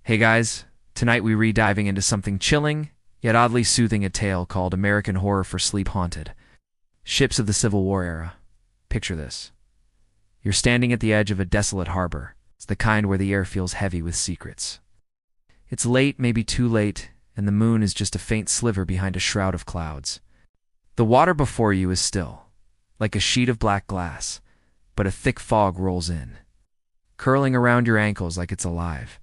Hey guys, tonight we re-diving into something chilling, yet oddly soothing a tale called American Horror for Sleep Haunted. Ships of the Civil War era. Picture this. You're standing at the edge of a desolate harbor. It's the kind where the air feels heavy with secrets. It's late, maybe too late, and the moon is just a faint sliver behind a shroud of clouds. The water before you is still, like a sheet of black glass, but a thick fog rolls in, curling around your ankles like it's alive.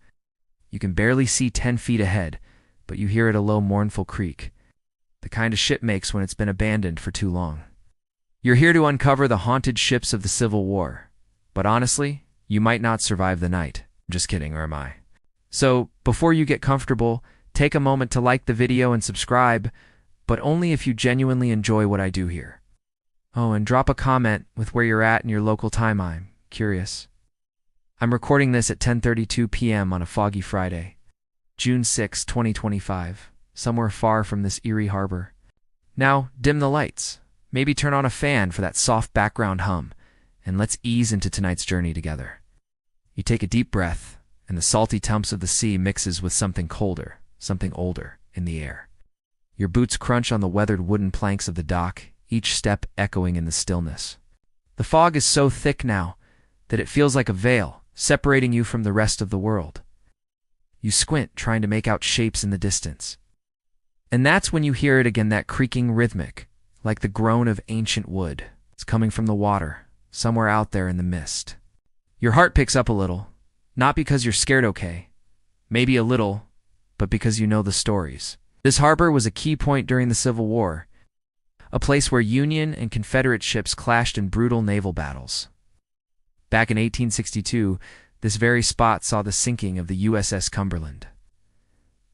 You can barely see 10 feet ahead, but you hear it a low, mournful creak, the kind a ship makes when it's been abandoned for too long. You're here to uncover the haunted ships of the Civil War, but honestly, you might not survive the night. Just kidding, or am I? So, before you get comfortable, take a moment to like the video and subscribe, but only if you genuinely enjoy what I do here. Oh, and drop a comment with where you're at in your local time. I'm curious. I'm recording this at 10:32 p.m. on a foggy Friday, June 6, 2025, somewhere far from this eerie harbor. Now, dim the lights, maybe turn on a fan for that soft background hum, and let's ease into tonight's journey together. You take a deep breath, and the salty temps of the sea mixes with something colder, something older, in the air. Your boots crunch on the weathered wooden planks of the dock, each step echoing in the stillness. The fog is so thick now that it feels like a veil, separating you from the rest of the world. You squint, trying to make out shapes in the distance. And that's when you hear it again, that creaking rhythmic, like the groan of ancient wood. It's coming from the water, somewhere out there in the mist. Your heart picks up a little, not because you're scared, okay, maybe a little, but because you know the stories. This harbor was a key point during the Civil War, a place where Union and Confederate ships clashed in brutal naval battles. Back in 1862, this very spot saw the sinking of the USS Cumberland,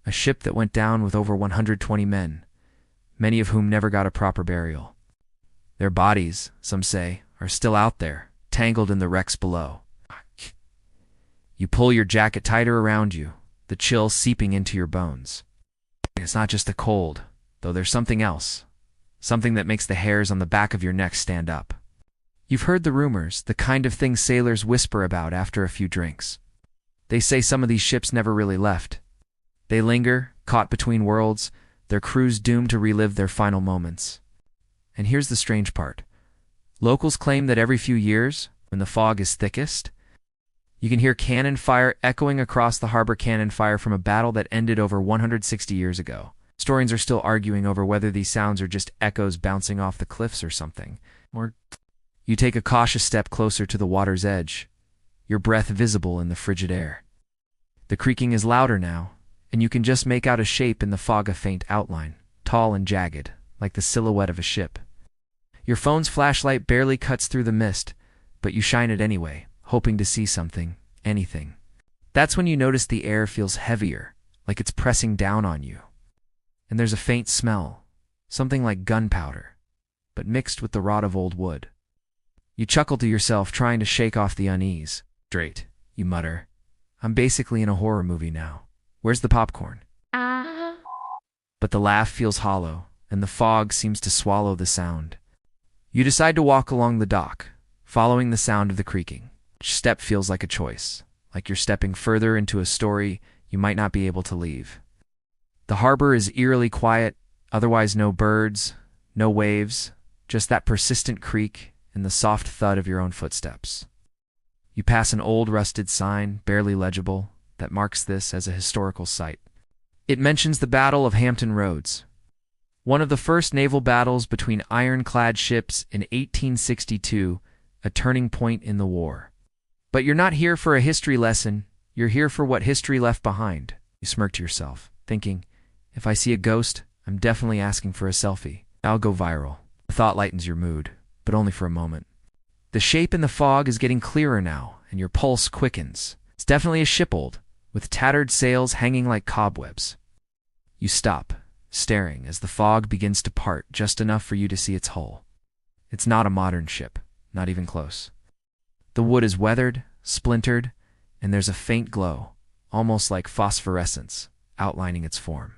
a ship that went down with over 120 men, many of whom never got a proper burial. Their bodies, some say, are still out there, tangled in the wrecks below. You pull your jacket tighter around you, the chill seeping into your bones. It's not just the cold, though there's something else, something that makes the hairs on the back of your neck stand up. You've heard the rumors, the kind of things sailors whisper about after a few drinks. They say some of these ships never really left. They linger, caught between worlds, their crews doomed to relive their final moments. And here's the strange part. Locals claim that every few years, when the fog is thickest, you can hear cannon fire echoing across the harbor, cannon fire from a battle that ended over 160 years ago. Historians are still arguing over whether these sounds are just echoes bouncing off the cliffs or something. Or you take a cautious step closer to the water's edge, your breath visible in the frigid air. The creaking is louder now, and you can just make out a shape in the fog, a faint outline, tall and jagged, like the silhouette of a ship. Your phone's flashlight barely cuts through the mist, but you shine it anyway, hoping to see something, anything. That's when you notice the air feels heavier, like it's pressing down on you. And there's a faint smell, something like gunpowder, but mixed with the rot of old wood. You chuckle to yourself, trying to shake off the unease. Straight, you mutter. I'm basically in a horror movie now. Where's the popcorn? But the laugh feels hollow, and the fog seems to swallow the sound. You decide to walk along the dock, following the sound of the creaking. Each step feels like a choice, like you're stepping further into a story you might not be able to leave. The harbor is eerily quiet, otherwise no birds, no waves, just that persistent creak and the soft thud of your own footsteps. You pass an old rusted sign, barely legible, that marks this as a historical site. It mentions the Battle of Hampton Roads, one of the first naval battles between ironclad ships in 1862, a turning point in the war. But you're not here for a history lesson, you're here for what history left behind. You smirk to yourself, thinking, if I see a ghost, I'm definitely asking for a selfie. I'll go viral. The thought lightens your mood, but only for a moment. The shape in the fog is getting clearer now, and your pulse quickens. It's definitely a ship, old, with tattered sails hanging like cobwebs. You stop, staring as the fog begins to part just enough for you to see its hull. It's not a modern ship, not even close. The wood is weathered, splintered, and there's a faint glow, almost like phosphorescence, outlining its form.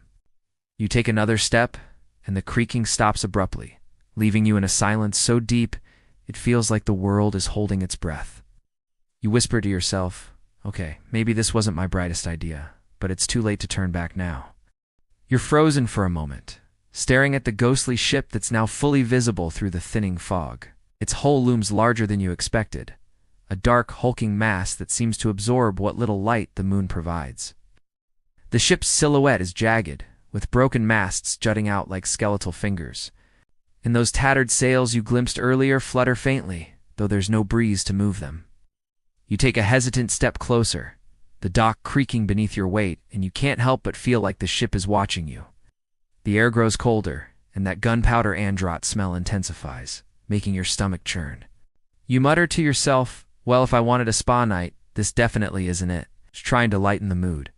You take another step, and the creaking stops abruptly, leaving you in a silence so deep it feels like the world is holding its breath. You whisper to yourself, okay, maybe this wasn't my brightest idea, but it's too late to turn back now. You're frozen for a moment, staring at the ghostly ship that's now fully visible through the thinning fog. Its hull looms larger than you expected, a dark, hulking mass that seems to absorb what little light the moon provides. The ship's silhouette is jagged, with broken masts jutting out like skeletal fingers. And those tattered sails you glimpsed earlier flutter faintly, though there's no breeze to move them. You take a hesitant step closer, the dock creaking beneath your weight, and you can't help but feel like the ship is watching you. The air grows colder, and that gunpowder androt smell intensifies, making your stomach churn. You mutter to yourself, well, if I wanted a spa night, this definitely isn't it, trying to lighten the mood.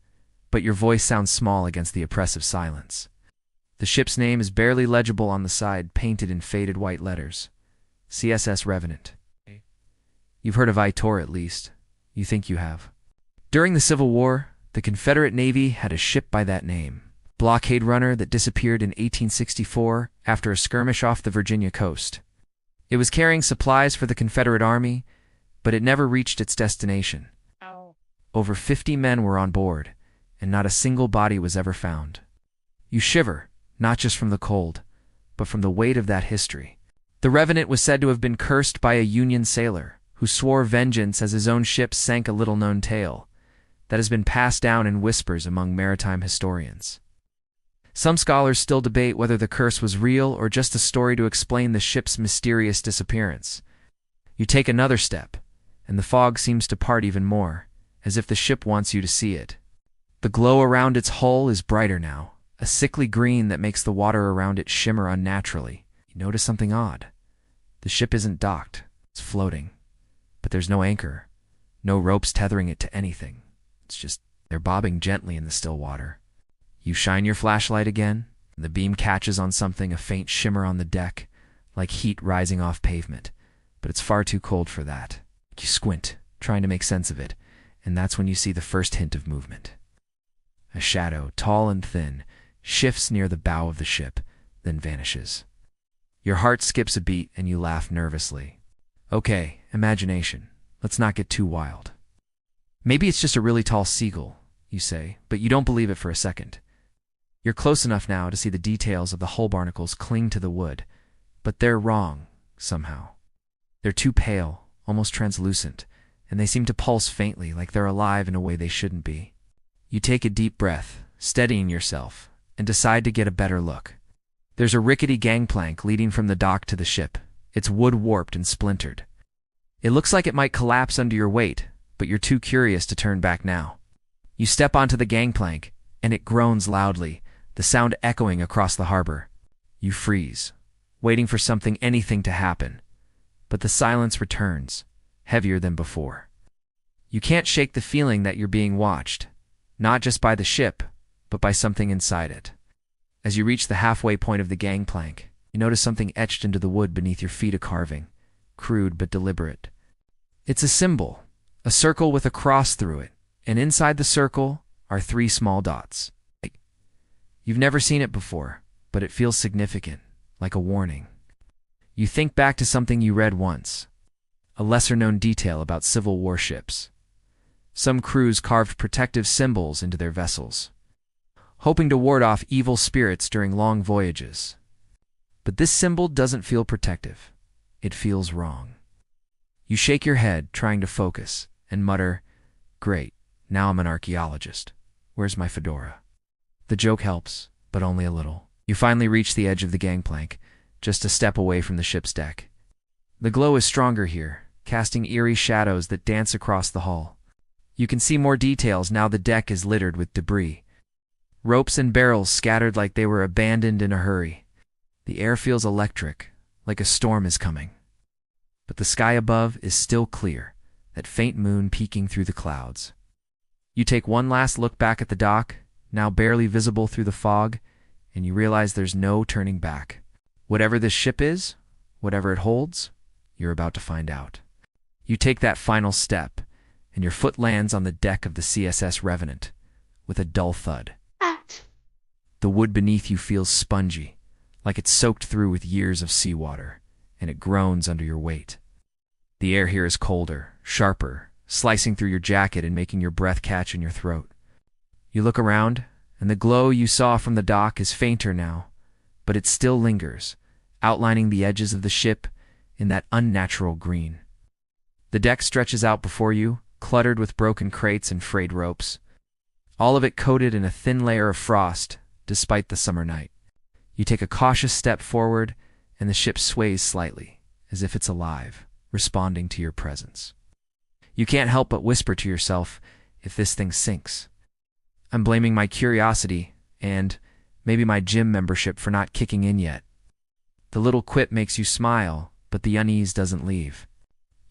But your voice sounds small against the oppressive silence. The ship's name is barely legible on the side, painted in faded white letters. CSS Revenant. You've heard of Itor at least. You think you have. During the Civil War, the Confederate Navy had a ship by that name, blockade runner that disappeared in 1864 after a skirmish off the Virginia coast. It was carrying supplies for the Confederate Army, but it never reached its destination. Over 50 men were on board, and not a single body was ever found. You shiver, not just from the cold, but from the weight of that history. The Revenant was said to have been cursed by a Union sailor, who swore vengeance as his own ship sank, a little-known tale that has been passed down in whispers among maritime historians. Some scholars still debate whether the curse was real or just a story to explain the ship's mysterious disappearance. You take another step, and the fog seems to part even more, as if the ship wants you to see it. The glow around its hull is brighter now, a sickly green that makes the water around it shimmer unnaturally. You notice something odd. The ship isn't docked, it's floating. But there's no anchor, no ropes tethering it to anything. It's just they're bobbing gently in the still water. You shine your flashlight again, and the beam catches on something, a faint shimmer on the deck, like heat rising off pavement. But it's far too cold for that. You squint, trying to make sense of it, and that's when you see the first hint of movement. A shadow, tall and thin, shifts near the bow of the ship, then vanishes. Your heart skips a beat, and you laugh nervously. Okay, imagination. Let's not get too wild. Maybe it's just a really tall seagull, you say, but you don't believe it for a second. You're close enough now to see the details of the hull barnacles cling to the wood, but they're wrong, somehow. They're too pale, almost translucent, and they seem to pulse faintly, like they're alive in a way they shouldn't be. You take a deep breath, steadying yourself, and decide to get a better look. There's a rickety gangplank leading from the dock to the ship, its wood warped and splintered. It looks like it might collapse under your weight, but you're too curious to turn back now. You step onto the gangplank, and it groans loudly, the sound echoing across the harbor. You freeze, waiting for anything to happen, but the silence returns, heavier than before. You can't shake the feeling that you're being watched, not just by the ship, but by something inside it. As you reach the halfway point of the gangplank, you notice something etched into the wood beneath your feet, a carving, crude but deliberate. It's a symbol, a circle with a cross through it, and inside the circle are 3 small dots. You've never seen it before, but it feels significant, like a warning. You think back to something you read once, a lesser-known detail about Civil War ships. Some crews carved protective symbols into their vessels, hoping to ward off evil spirits during long voyages. But this symbol doesn't feel protective. It feels wrong. You shake your head, trying to focus, and mutter, "Great, now I'm an archaeologist. Where's my fedora?" The joke helps, but only a little. You finally reach the edge of the gangplank, just a step away from the ship's deck. The glow is stronger here, casting eerie shadows that dance across the hull. You can see more details now. The deck is littered with debris. Ropes and barrels scattered like they were abandoned in a hurry. The air feels electric, like a storm is coming. But the sky above is still clear, that faint moon peeking through the clouds. You take one last look back at the dock, now barely visible through the fog, and you realize there's no turning back. Whatever this ship is, whatever it holds, you're about to find out. You take that final step, and your foot lands on the deck of the CSS Revenant, with a dull thud. The wood beneath you feels spongy, like it's soaked through with years of seawater, and it groans under your weight. The air here is colder, sharper, slicing through your jacket and making your breath catch in your throat. You look around, and the glow you saw from the dock is fainter now, but it still lingers, outlining the edges of the ship in that unnatural green. The deck stretches out before you, cluttered with broken crates and frayed ropes, all of it coated in a thin layer of frost despite the summer night. You take a cautious step forward, and the ship sways slightly, as if it's alive, responding to your presence. You can't help but whisper to yourself, if this thing sinks. I'm blaming my curiosity and maybe my gym membership for not kicking in yet. The little quip makes you smile, but the unease doesn't leave.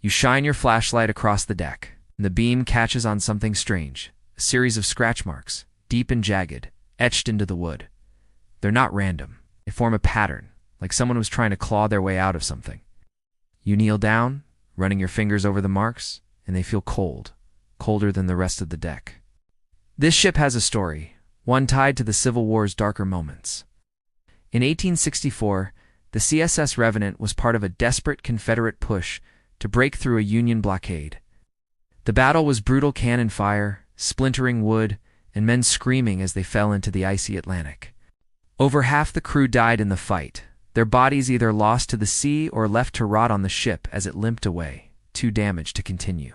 You shine your flashlight across the deck, and the beam catches on something strange, a series of scratch marks, deep and jagged, etched into the wood. They're not random. They form a pattern, like someone was trying to claw their way out of something. You kneel down, running your fingers over the marks, and they feel cold, colder than the rest of the deck. This ship has a story, one tied to the Civil War's darker moments. In 1864, the CSS Revenant was part of a desperate Confederate push to break through a Union blockade. The battle was brutal cannon fire, splintering wood, and men screaming as they fell into the icy Atlantic. Over half the crew died in the fight, their bodies either lost to the sea or left to rot on the ship as it limped away, too damaged to continue.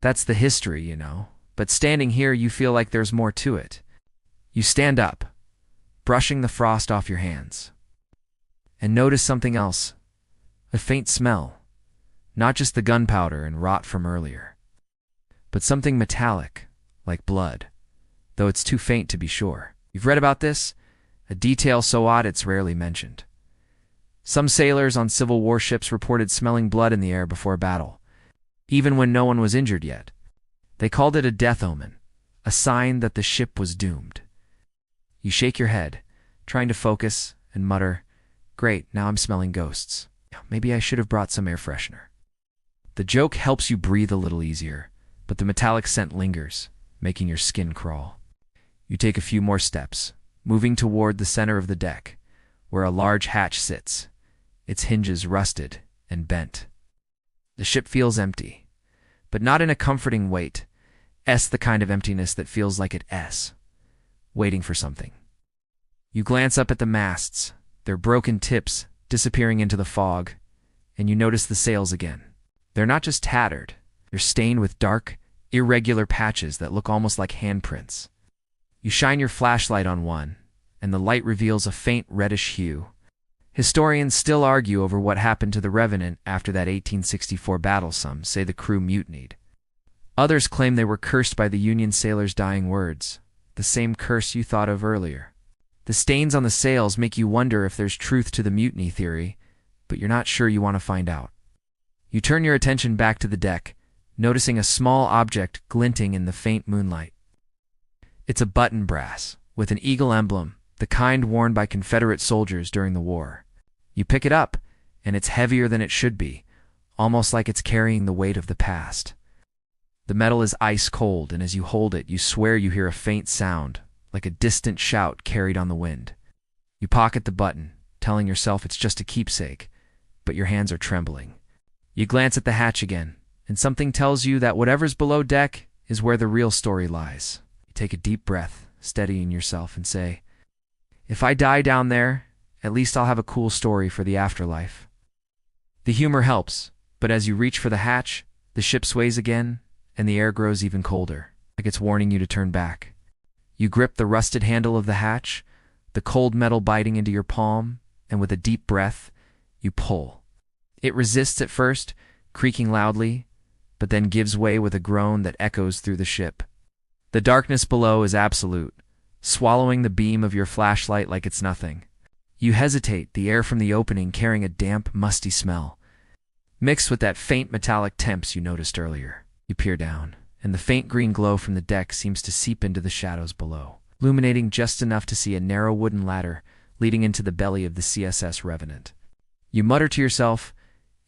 That's the history, you know, but standing here you feel like there's more to it. You stand up, brushing the frost off your hands, and notice something else, a faint smell, not just the gunpowder and rot from earlier, but something metallic, like blood, though it's too faint to be sure. You've read about this? A detail so odd it's rarely mentioned. Some sailors on Civil War ships reported smelling blood in the air before battle, even when no one was injured yet. They called it a death omen, a sign that the ship was doomed. You shake your head, trying to focus, and mutter, "Great, now I'm smelling ghosts. Maybe I should have brought some air freshener." The joke helps you breathe a little easier, but the metallic scent lingers, making your skin crawl. You take a few more steps, moving toward the center of the deck, where a large hatch sits, its hinges rusted and bent. The ship feels empty, but not in a comforting weight, the kind of emptiness that feels like it's waiting for something. You glance up at the masts, their broken tips disappearing into the fog, and you notice the sails again. They're not just tattered, they're stained with dark, irregular patches that look almost like handprints. You shine your flashlight on one, and the light reveals a faint reddish hue. Historians still argue over what happened to the Revenant after that 1864 battle. Some say the crew mutinied. Others claim they were cursed by the Union sailors' dying words, the same curse you thought of earlier. The stains on the sails make you wonder if there's truth to the mutiny theory, but you're not sure you want to find out. You turn your attention back to the deck, noticing a small object glinting in the faint moonlight. It's a button brass, with an eagle emblem, the kind worn by Confederate soldiers during the war. You pick it up, and it's heavier than it should be, almost like it's carrying the weight of the past. The metal is ice cold, and as you hold it, you swear you hear a faint sound, like a distant shout carried on the wind. You pocket the button, telling yourself it's just a keepsake, but your hands are trembling. You glance at the hatch again, and something tells you that whatever's below deck is where the real story lies. You take a deep breath, steadying yourself, and say, "If I die down there, at least I'll have a cool story for the afterlife." The humor helps, but as you reach for the hatch, the ship sways again, and the air grows even colder, like it's warning you to turn back. You grip the rusted handle of the hatch, the cold metal biting into your palm, and with a deep breath, you pull. It resists at first, creaking loudly, but then gives way with a groan that echoes through the ship. The darkness below is absolute, swallowing the beam of your flashlight like it's nothing. You hesitate, the air from the opening carrying a damp, musty smell, mixed with that faint metallic temps you noticed earlier. You peer down, and the faint green glow from the deck seems to seep into the shadows below, illuminating just enough to see a narrow wooden ladder leading into the belly of the CSS Revenant. You mutter to yourself,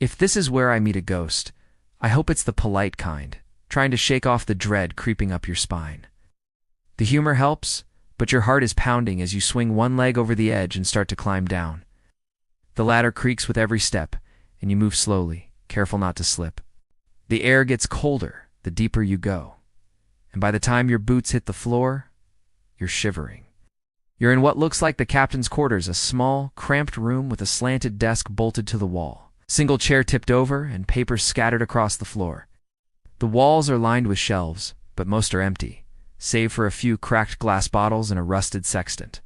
"If this is where I meet a ghost, I hope it's the polite kind, trying to shake off the dread creeping up your spine." The humor helps, but your heart is pounding as you swing one leg over the edge and start to climb down. The ladder creaks with every step, and you move slowly, careful not to slip. The air gets colder the deeper you go, and by the time your boots hit the floor, You're shivering. You're in what looks like the captain's quarters, a small, cramped room with a slanted desk bolted to the wall. Single chair tipped over and papers scattered across the floor. The walls are lined with shelves, but most are empty, save for a few cracked glass bottles and a rusted sextant.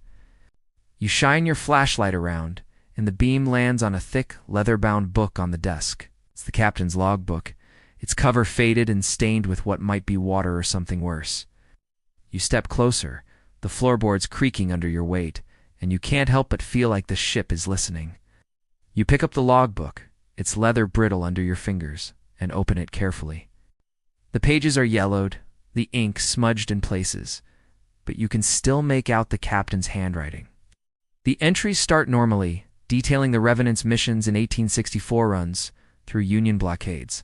You shine your flashlight around, and the beam lands on a thick, leather-bound book on the desk. It's the captain's logbook, its cover faded and stained with what might be water or something worse. You step closer, the floorboards creaking under your weight, and you can't help but feel like the ship is listening. You pick up the logbook, its leather brittle under your fingers, and open it carefully. The pages are yellowed, the ink smudged in places, but you can still make out the captain's handwriting. The entries start normally, detailing the Revenant's missions in 1864 runs through Union blockades.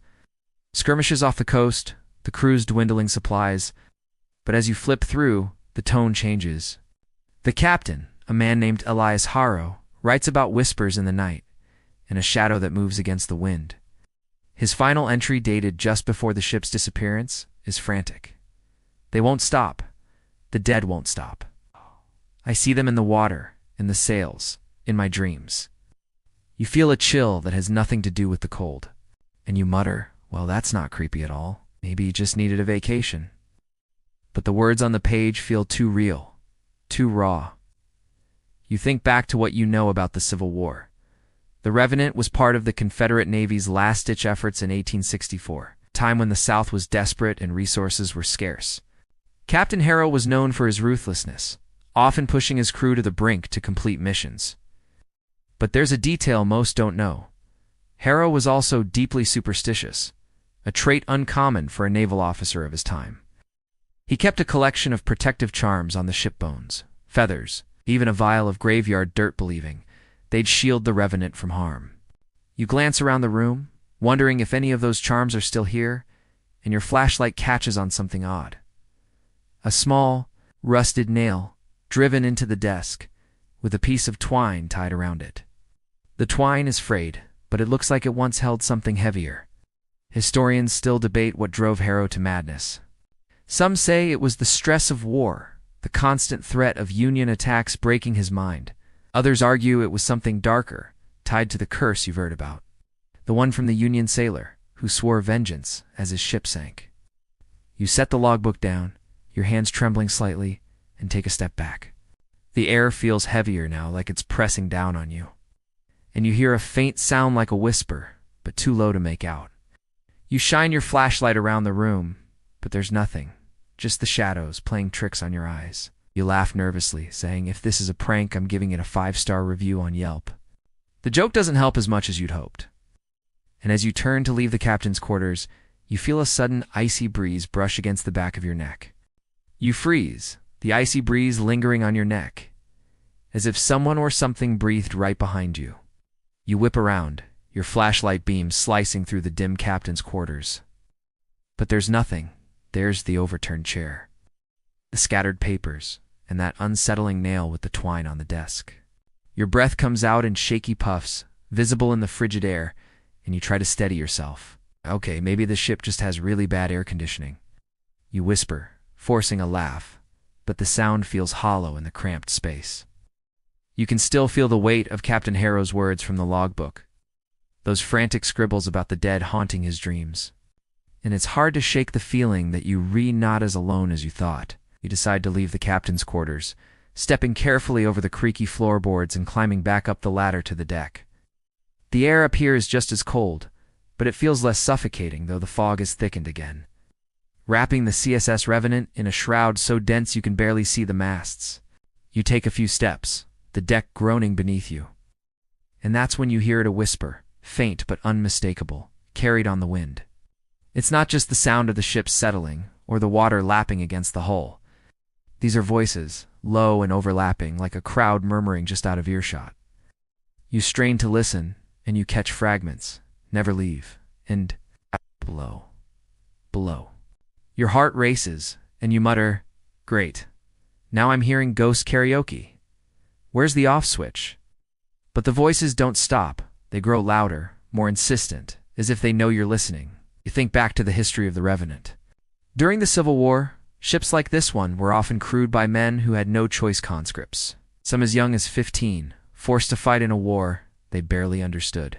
Skirmishes off the coast, the crew's dwindling supplies, but as you flip through, the tone changes. The captain, a man named Elias Harrow, writes about whispers in the night and a shadow that moves against the wind. His final entry, dated just before the ship's disappearance, is frantic. They won't stop. The dead won't stop. I see them in the water, in the sails, in my dreams. You feel a chill that has nothing to do with the cold, and you mutter, well, that's not creepy at all. Maybe you just needed a vacation. But the words on the page feel too real, too raw. You think back to what you know about the Civil War. The Revenant was part of the Confederate Navy's last-ditch efforts in 1864, a time when the South was desperate and resources were scarce. Captain Harrow was known for his ruthlessness, often pushing his crew to the brink to complete missions. But there's a detail most don't know. Harrow was also deeply superstitious, a trait uncommon for a naval officer of his time. He kept a collection of protective charms on the ship bones, feathers, even a vial of graveyard dirt, believing they'd shield the Revenant from harm. You glance around the room, wondering if any of those charms are still here, and your flashlight catches on something odd. A small, rusted nail driven into the desk, with a piece of twine tied around it. The twine is frayed, but it looks like it once held something heavier. Historians still debate what drove Harrow to madness. Some say it was the stress of war, the constant threat of Union attacks breaking his mind. Others argue it was something darker, tied to the curse you've heard about. The one from the Union sailor, who swore vengeance as his ship sank. You set the logbook down, your hands trembling slightly, and take a step back. The air feels heavier now, like it's pressing down on you. And you hear a faint sound like a whisper, but too low to make out. You shine your flashlight around the room, but there's nothing. Just the shadows playing tricks on your eyes. You laugh nervously, saying, if this is a prank, I'm giving it a 5-star review on Yelp. The joke doesn't help as much as you'd hoped. And as you turn to leave the captain's quarters, you feel a sudden icy breeze brush against the back of your neck. You freeze, the icy breeze lingering on your neck, as if someone or something breathed right behind you. You whip around, your flashlight beam slicing through the dim captain's quarters. But there's nothing. There's the overturned chair, the scattered papers, and that unsettling nail with the twine on the desk. Your breath comes out in shaky puffs, visible in the frigid air, and you try to steady yourself. Okay, maybe the ship just has really bad air conditioning. You whisper, forcing a laugh, but the sound feels hollow in the cramped space. You can still feel the weight of Captain Harrow's words from the logbook, those frantic scribbles about the dead haunting his dreams. And it's hard to shake the feeling that you're not as alone as you thought. You decide to leave the captain's quarters, stepping carefully over the creaky floorboards and climbing back up the ladder to the deck. The air up here is just as cold, but it feels less suffocating, though the fog has thickened again, wrapping the CSS Revenant in a shroud so dense you can barely see the masts. You take a few steps, the deck groaning beneath you. And that's when you hear it, a whisper, faint but unmistakable, carried on the wind. It's not just the sound of the ship settling, or the water lapping against the hull. These are voices, low and overlapping, like a crowd murmuring just out of earshot. You strain to listen, and you catch fragments, never leave, and below. Your heart races, and you mutter, great. Now I'm hearing ghost karaoke. Where's the off switch? But the voices don't stop. They grow louder, more insistent, as if they know you're listening. You think back to the history of the Revenant. During the Civil War, Ships like this one were often crewed by men who had no choice conscripts, some as young as 15, forced to fight in a war they barely understood.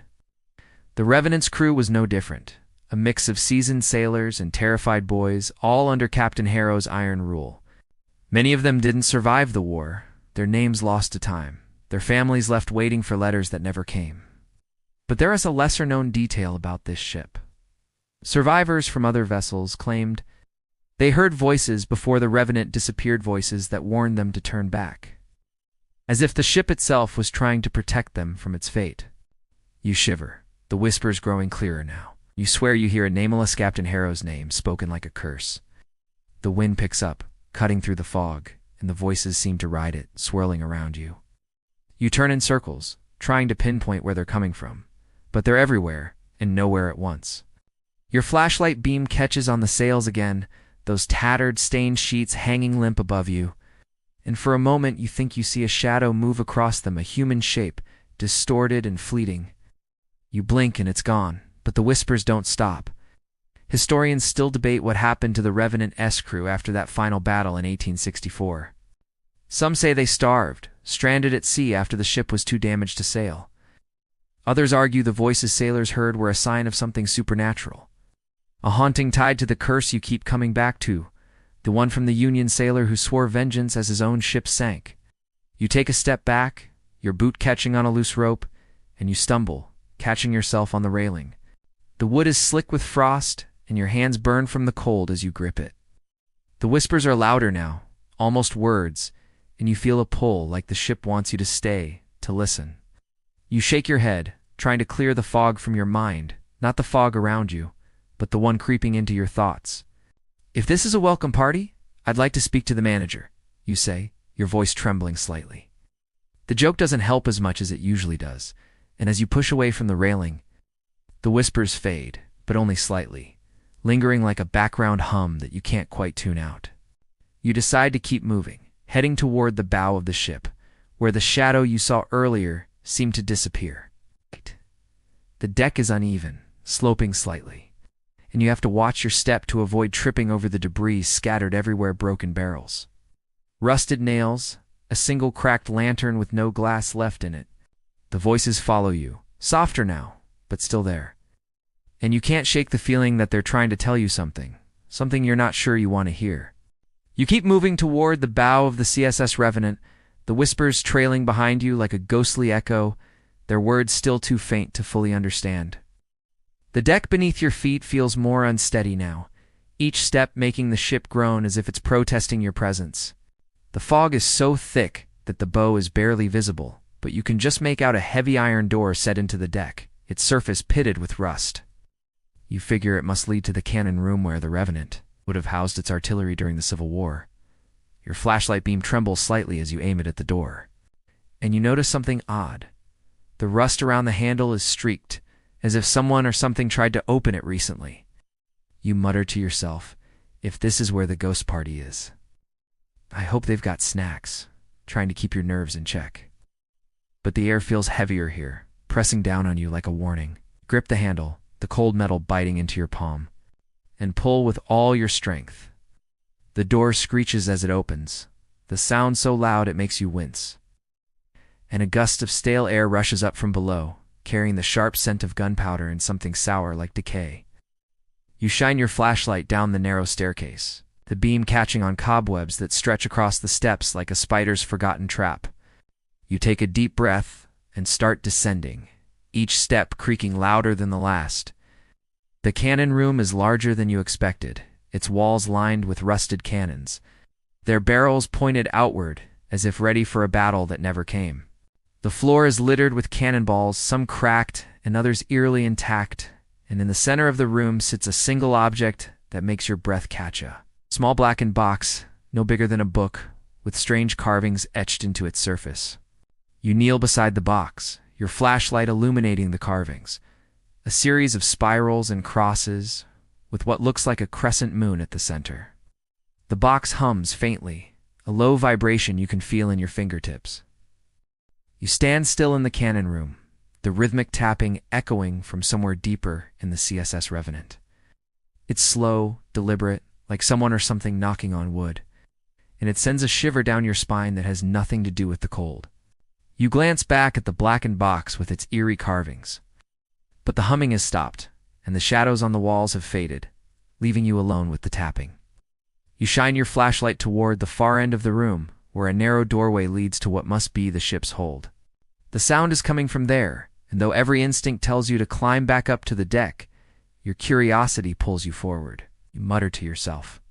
The Revenant's crew was no different, a mix of seasoned sailors and terrified boys, all under Captain Harrow's iron rule. Many of them didn't survive the war, their names lost to time, their families left waiting for letters that never came. But there is a lesser-known detail about this ship. Survivors from other vessels claimed they heard voices before the Revenant disappeared, voices that warned them to turn back, as if the ship itself was trying to protect them from its fate. You shiver, the whispers growing clearer now. You swear you hear a nameless Captain Harrow's name spoken like a curse. The wind picks up, cutting through the fog, and the voices seem to ride it, swirling around you. You turn in circles, trying to pinpoint where they're coming from, but they're everywhere and nowhere at once. Your flashlight beam catches on the sails again, those tattered, stained sheets hanging limp above you, and for a moment you think you see a shadow move across them, a human shape, distorted and fleeting. You blink and it's gone, but the whispers don't stop. Historians still debate what happened to the Revenant-S crew after that final battle in 1864. Some say they starved, stranded at sea after the ship was too damaged to sail. Others argue the voices sailors heard were a sign of something supernatural, a haunting tied to the curse you keep coming back to, the one from the Union sailor who swore vengeance as his own ship sank. You take a step back, your boot catching on a loose rope, and you stumble, catching yourself on the railing. The wood is slick with frost, and your hands burn from the cold as you grip it. The whispers are louder now, almost words, and you feel a pull like the ship wants you to stay, to listen. You shake your head, trying to clear the fog from your mind, not the fog around you, but the one creeping into your thoughts. If this is a welcome party, I'd like to speak to the manager, you say, your voice trembling slightly. The joke doesn't help as much as it usually does, and as you push away from the railing, the whispers fade, but only slightly, lingering like a background hum that you can't quite tune out. You decide to keep moving, heading toward the bow of the ship, where the shadow you saw earlier seemed to disappear. The deck is uneven, sloping slightly, and you have to watch your step to avoid tripping over the debris scattered everywhere, broken barrels, rusted nails, a single cracked lantern with no glass left in it. The voices follow you, softer now, but still there. And you can't shake the feeling that they're trying to tell you something you're not sure you want to hear. You keep moving toward the bow of the CSS Revenant, the whispers trailing behind you like a ghostly echo, their words still too faint to fully understand. The deck beneath your feet feels more unsteady now, each step making the ship groan as if it's protesting your presence. The fog is so thick that the bow is barely visible, but you can just make out a heavy iron door set into the deck, its surface pitted with rust. You figure it must lead to the cannon room where the Revenant would have housed its artillery during the Civil War. Your flashlight beam trembles slightly as you aim it at the door. And you notice something odd. The rust around the handle is streaked, as if someone or something tried to open it recently. You mutter to yourself, if this is where the ghost party is, I hope they've got snacks, trying to keep your nerves in check. But the air feels heavier here, pressing down on you like a warning. Grip the handle, the cold metal biting into your palm, and pull with all your strength. The door screeches as it opens, the sound so loud it makes you wince. And a gust of stale air rushes up from below, carrying the sharp scent of gunpowder and something sour like decay. You shine your flashlight down the narrow staircase, the beam catching on cobwebs that stretch across the steps like a spider's forgotten trap. You take a deep breath and start descending, each step creaking louder than the last. The cannon room is larger than you expected, its walls lined with rusted cannons, their barrels pointed outward as if ready for a battle that never came. The floor is littered with cannonballs, some cracked and others eerily intact, and in the center of the room sits a single object that makes your breath catch a small blackened box, no bigger than a book, with strange carvings etched into its surface. You kneel beside the box, your flashlight illuminating the carvings, a series of spirals and crosses, with what looks like a crescent moon at the center. The box hums faintly, a low vibration you can feel in your fingertips. You stand still in the cannon room, the rhythmic tapping echoing from somewhere deeper in the CSS Revenant. It's slow, deliberate, like someone or something knocking on wood, and it sends a shiver down your spine that has nothing to do with the cold. You glance back at the blackened box with its eerie carvings, but the humming has stopped, and the shadows on the walls have faded, leaving you alone with the tapping. You shine your flashlight toward the far end of the room, where a narrow doorway leads to what must be the ship's hold. The sound is coming from there, and though every instinct tells you to climb back up to the deck, your curiosity pulls you forward. You mutter to yourself,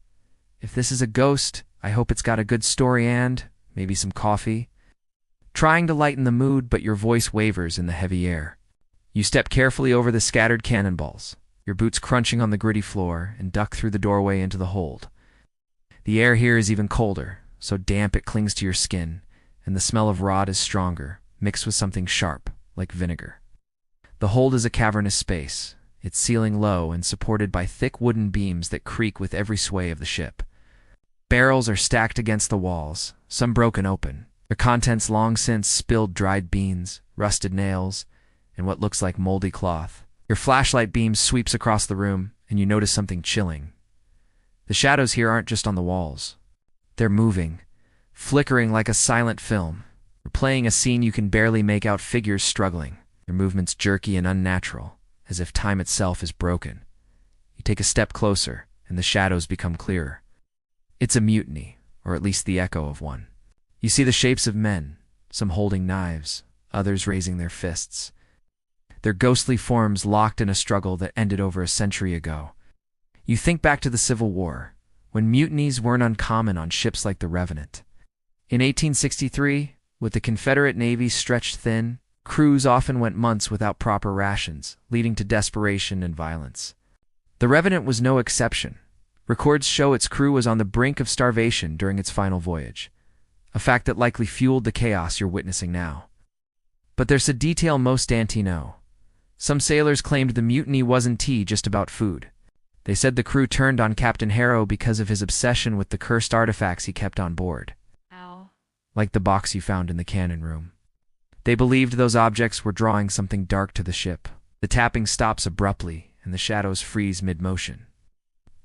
"If this is a ghost, I hope it's got a good story and maybe some coffee." Trying to lighten the mood, but your voice wavers in the heavy air. You step carefully over the scattered cannonballs, your boots crunching on the gritty floor, and duck through the doorway into the hold. The air here is even colder, so damp it clings to your skin, and the smell of rot is stronger, mixed with something sharp, like vinegar. The hold is a cavernous space, its ceiling low and supported by thick wooden beams that creak with every sway of the ship. Barrels are stacked against the walls, some broken open, their contents long since spilled dried beans, rusted nails, and what looks like moldy cloth. Your flashlight beam sweeps across the room, and you notice something chilling. The shadows here aren't just on the walls. They're moving, flickering like a silent film, replaying a scene you can barely make out figures struggling, their movements jerky and unnatural, as if time itself is broken. You take a step closer, and the shadows become clearer. It's a mutiny, or at least the echo of one. You see the shapes of men, some holding knives, others raising their fists. Their ghostly forms locked in a struggle that ended over a century ago. You think back to the Civil War, when mutinies weren't uncommon on ships like the Revenant. In 1863, with the Confederate Navy stretched thin, crews often went months without proper rations, leading to desperation and violence. The Revenant was no exception. Records show its crew was on the brink of starvation during its final voyage, a fact that likely fueled the chaos you're witnessing now. But there's a detail most know. Some sailors claimed the mutiny wasn't just about food. They said the crew turned on Captain Harrow because of his obsession with the cursed artifacts he kept on board. Ow. Like the box you found in the cannon room. They believed those objects were drawing something dark to the ship. The tapping stops abruptly, and the shadows freeze mid-motion.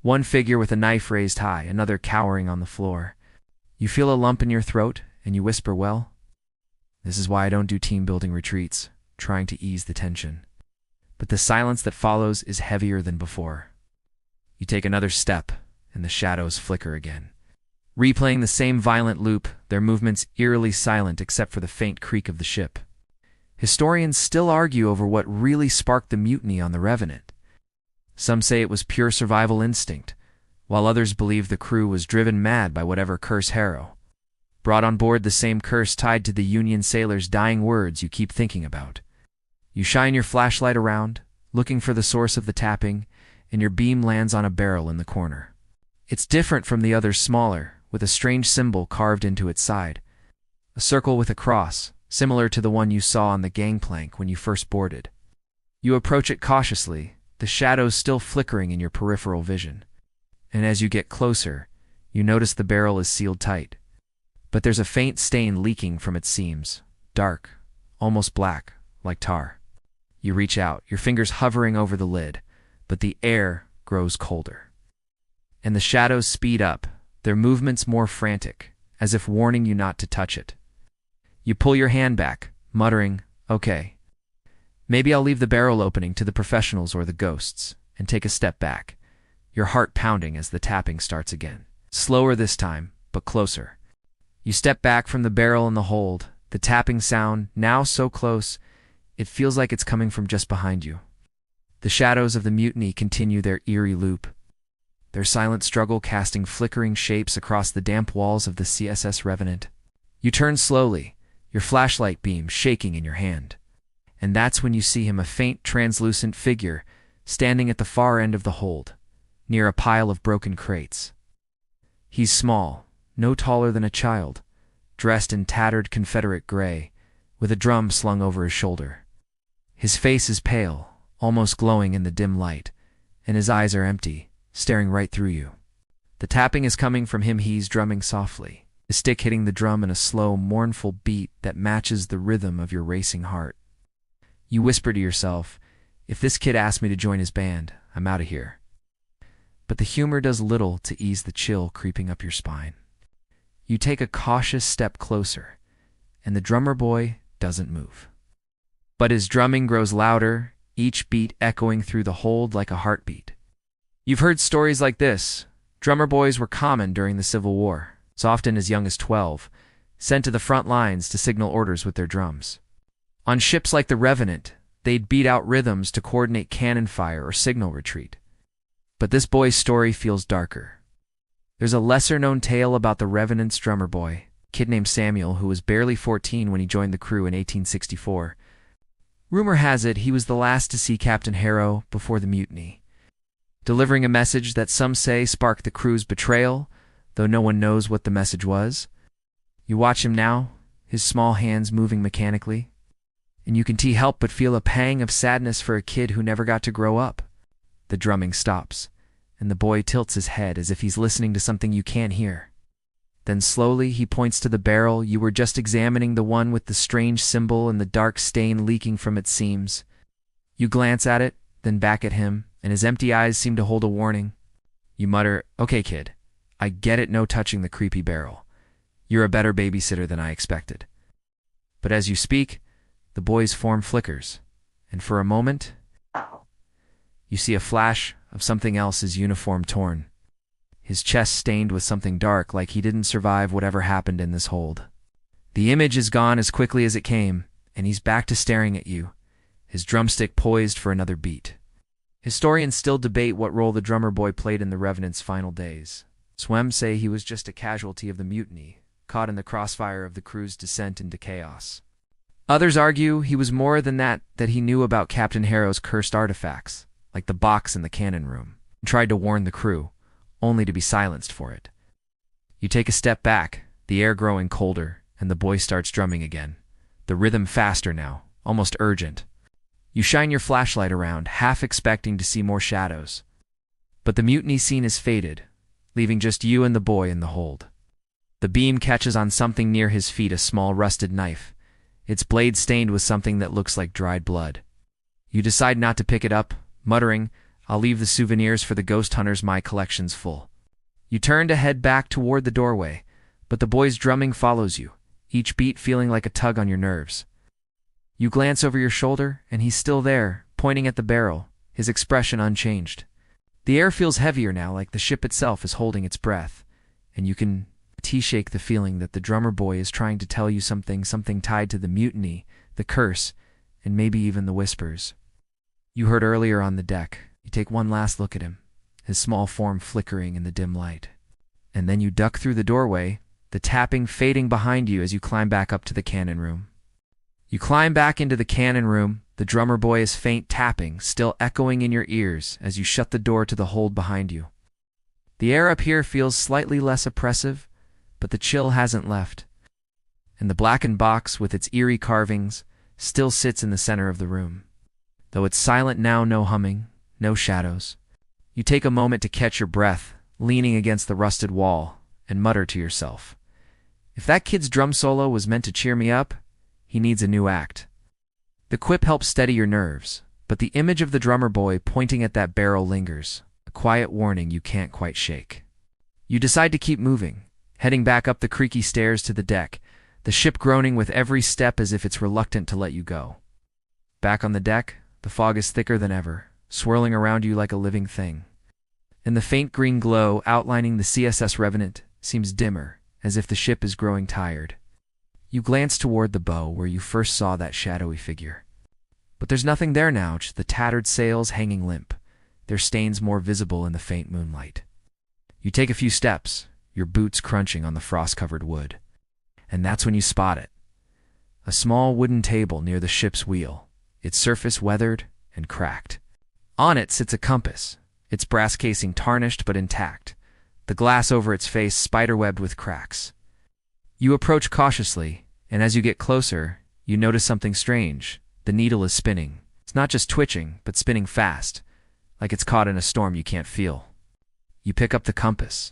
One figure with a knife raised high, another cowering on the floor. You feel a lump in your throat, and you whisper, "Well, this is why I don't do team-building retreats," trying to ease the tension. But the silence that follows is heavier than before. You take another step, and the shadows flicker again. Replaying the same violent loop, their movements eerily silent except for the faint creak of the ship. Historians still argue over what really sparked the mutiny on the Revenant. Some say it was pure survival instinct, while others believe the crew was driven mad by whatever curse Harrow brought on board, the same curse tied to the Union sailors' dying words you keep thinking about. You shine your flashlight around, looking for the source of the tapping, and your beam lands on a barrel in the corner. It's different from the others, smaller, with a strange symbol carved into its side. A circle with a cross, similar to the one you saw on the gangplank when you first boarded. You approach it cautiously, the shadows still flickering in your peripheral vision. And as you get closer, you notice the barrel is sealed tight. But there's a faint stain leaking from its seams, dark, almost black, like tar. You reach out, your fingers hovering over the lid, but the air grows colder. And the shadows speed up, their movements more frantic, as if warning you not to touch it. You pull your hand back, muttering, "Okay. Maybe I'll leave the barrel opening to the professionals or the ghosts," and take a step back, your heart pounding as the tapping starts again. Slower this time, but closer. You step back from the barrel in the hold, the tapping sound, now so close, it feels like it's coming from just behind you. The shadows of the mutiny continue their eerie loop, their silent struggle casting flickering shapes across the damp walls of the CSS Revenant. You turn slowly, your flashlight beam shaking in your hand. And that's when you see him, a faint, translucent figure, standing at the far end of the hold, near a pile of broken crates. He's small, no taller than a child, dressed in tattered Confederate gray, with a drum slung over his shoulder. His face is pale, almost glowing in the dim light, and his eyes are empty, staring right through you. The tapping is coming from him. He's drumming softly, his stick hitting the drum in a slow, mournful beat that matches the rhythm of your racing heart. You whisper to yourself, "If this kid asked me to join his band, I'm out of here." but the humor does little to ease the chill creeping up your spine. You take a cautious step closer, and the drummer boy doesn't move. But his drumming grows louder, each beat echoing through the hold like a heartbeat. You've heard stories like this. Drummer boys were common during the Civil War, so often as young as 12, sent to the front lines to signal orders with their drums. On ships like the Revenant, they'd beat out rhythms to coordinate cannon fire or signal retreat. But this boy's story feels darker. There's a lesser-known tale about the Revenant's drummer boy, a kid named Samuel, who was barely 14 when he joined the crew in 1864. Rumor has it he was the last to see Captain Harrow before the mutiny, delivering a message that some say sparked the crew's betrayal, though no one knows what the message was. You watch him now, his small hands moving mechanically, and you can't help but feel a pang of sadness for a kid who never got to grow up. The drumming stops, and the boy tilts his head as if he's listening to something you can't hear. Then slowly he points to the barrel you were just examining, the one with the strange symbol and the dark stain leaking from its seams. You glance at it, then back at him, and his empty eyes seem to hold a warning. You mutter, "Okay, kid, I get it, no touching the creepy barrel. You're a better babysitter than I expected." But as you speak, the boy's form flickers, and for a moment, you see a flash of something else, his uniform torn, his chest stained with something dark, like he didn't survive whatever happened in this hold. The image is gone as quickly as it came, and he's back to staring at you, his drumstick poised for another beat. Historians still debate what role the drummer boy played in the Revenant's final days. Some say he was just a casualty of the mutiny, caught in the crossfire of the crew's descent into chaos. Others argue he was more than that he knew about Captain Harrow's cursed artifacts, like the box in the cannon room, and tried to warn the crew, only to be silenced for it. You take a step back, the air growing colder, and the boy starts drumming again, the rhythm faster now, almost urgent. You shine your flashlight around, half expecting to see more shadows. But the mutiny scene is faded, leaving just you and the boy in the hold. The beam catches on something near his feet, a small rusted knife, its blade stained with something that looks like dried blood. You decide not to pick it up, muttering, "I'll leave the souvenirs for the ghost hunters, my collection's full." You turn to head back toward the doorway, but the boy's drumming follows you, each beat feeling like a tug on your nerves. You glance over your shoulder, and he's still there, pointing at the barrel, his expression unchanged. The air feels heavier now, like the ship itself is holding its breath, and you can shake the feeling that the drummer boy is trying to tell you something tied to the mutiny, the curse, and maybe even the whispers you heard earlier on the deck. You take one last look at him, his small form flickering in the dim light. And then you duck through the doorway, the tapping fading behind you as you climb back up to the cannon room. You climb back into the cannon room, the drummer boy's faint tapping still echoing in your ears as you shut the door to the hold behind you. The air up here feels slightly less oppressive, but the chill hasn't left. And the blackened box with its eerie carvings still sits in the center of the room. Though it's silent now, no humming, no shadows. You take a moment to catch your breath, leaning against the rusted wall, and mutter to yourself, "If that kid's drum solo was meant to cheer me up, he needs a new act." The quip helps steady your nerves, but the image of the drummer boy pointing at that barrel lingers, a quiet warning you can't quite shake. You decide to keep moving, heading back up the creaky stairs to the deck, the ship groaning with every step as if it's reluctant to let you go. Back on the deck, the fog is thicker than ever, swirling around you like a living thing. And the faint green glow outlining the CSS Revenant seems dimmer, as if the ship is growing tired. You glance toward the bow where you first saw that shadowy figure. But there's nothing there now, just the tattered sails hanging limp, their stains more visible in the faint moonlight. You take a few steps, your boots crunching on the frost-covered wood. And that's when you spot it. A small wooden table near the ship's wheel, its surface weathered and cracked. On it sits a compass, its brass casing tarnished but intact, the glass over its face spiderwebbed with cracks. You approach cautiously, and as you get closer, you notice something strange. The needle is spinning. It's not just twitching, but spinning fast, like it's caught in a storm you can't feel. You pick up the compass,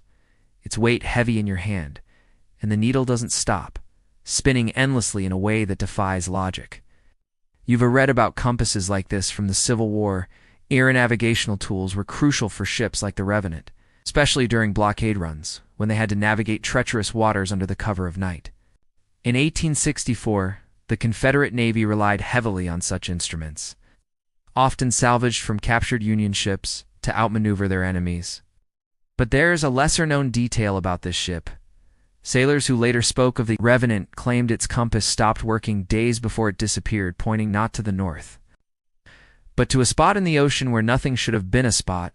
its weight heavy in your hand, and the needle doesn't stop, spinning endlessly in a way that defies logic. You've read about compasses like this from the Civil War, Air navigational tools were crucial for ships like the Revenant, especially during blockade runs, when they had to navigate treacherous waters under the cover of night. In 1864, the Confederate Navy relied heavily on such instruments, often salvaged from captured Union ships to outmaneuver their enemies. But there's a lesser-known detail about this ship. Sailors who later spoke of the Revenant claimed its compass stopped working days before it disappeared, pointing not to the north, but to a spot in the ocean where nothing should have been a spot.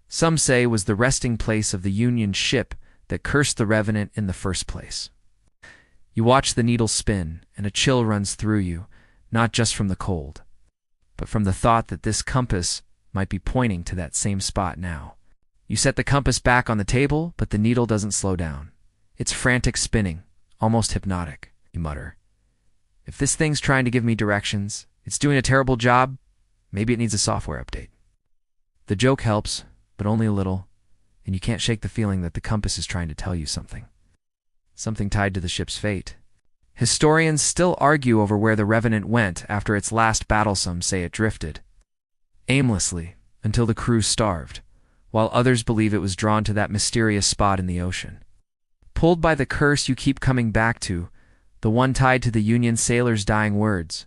Some say was the resting place of the Union ship that cursed the Revenant in the first place. You watch the needle spin, and a chill runs through you, not just from the cold, but from the thought that this compass might be pointing to that same spot now. You set the compass back on the table, but the needle doesn't slow down. It's frantic spinning, almost hypnotic. You mutter, "If this thing's trying to give me directions, it's doing a terrible job. Maybe it needs a software update." The joke helps, but only a little, and you can't shake the feeling that the compass is trying to tell you something. Something tied to the ship's fate. Historians still argue over where the Revenant went after its last battle. Some say it drifted aimlessly until the crew starved, while others believe it was drawn to that mysterious spot in the ocean. Pulled by the curse you keep coming back to, the one tied to the Union sailors' dying words.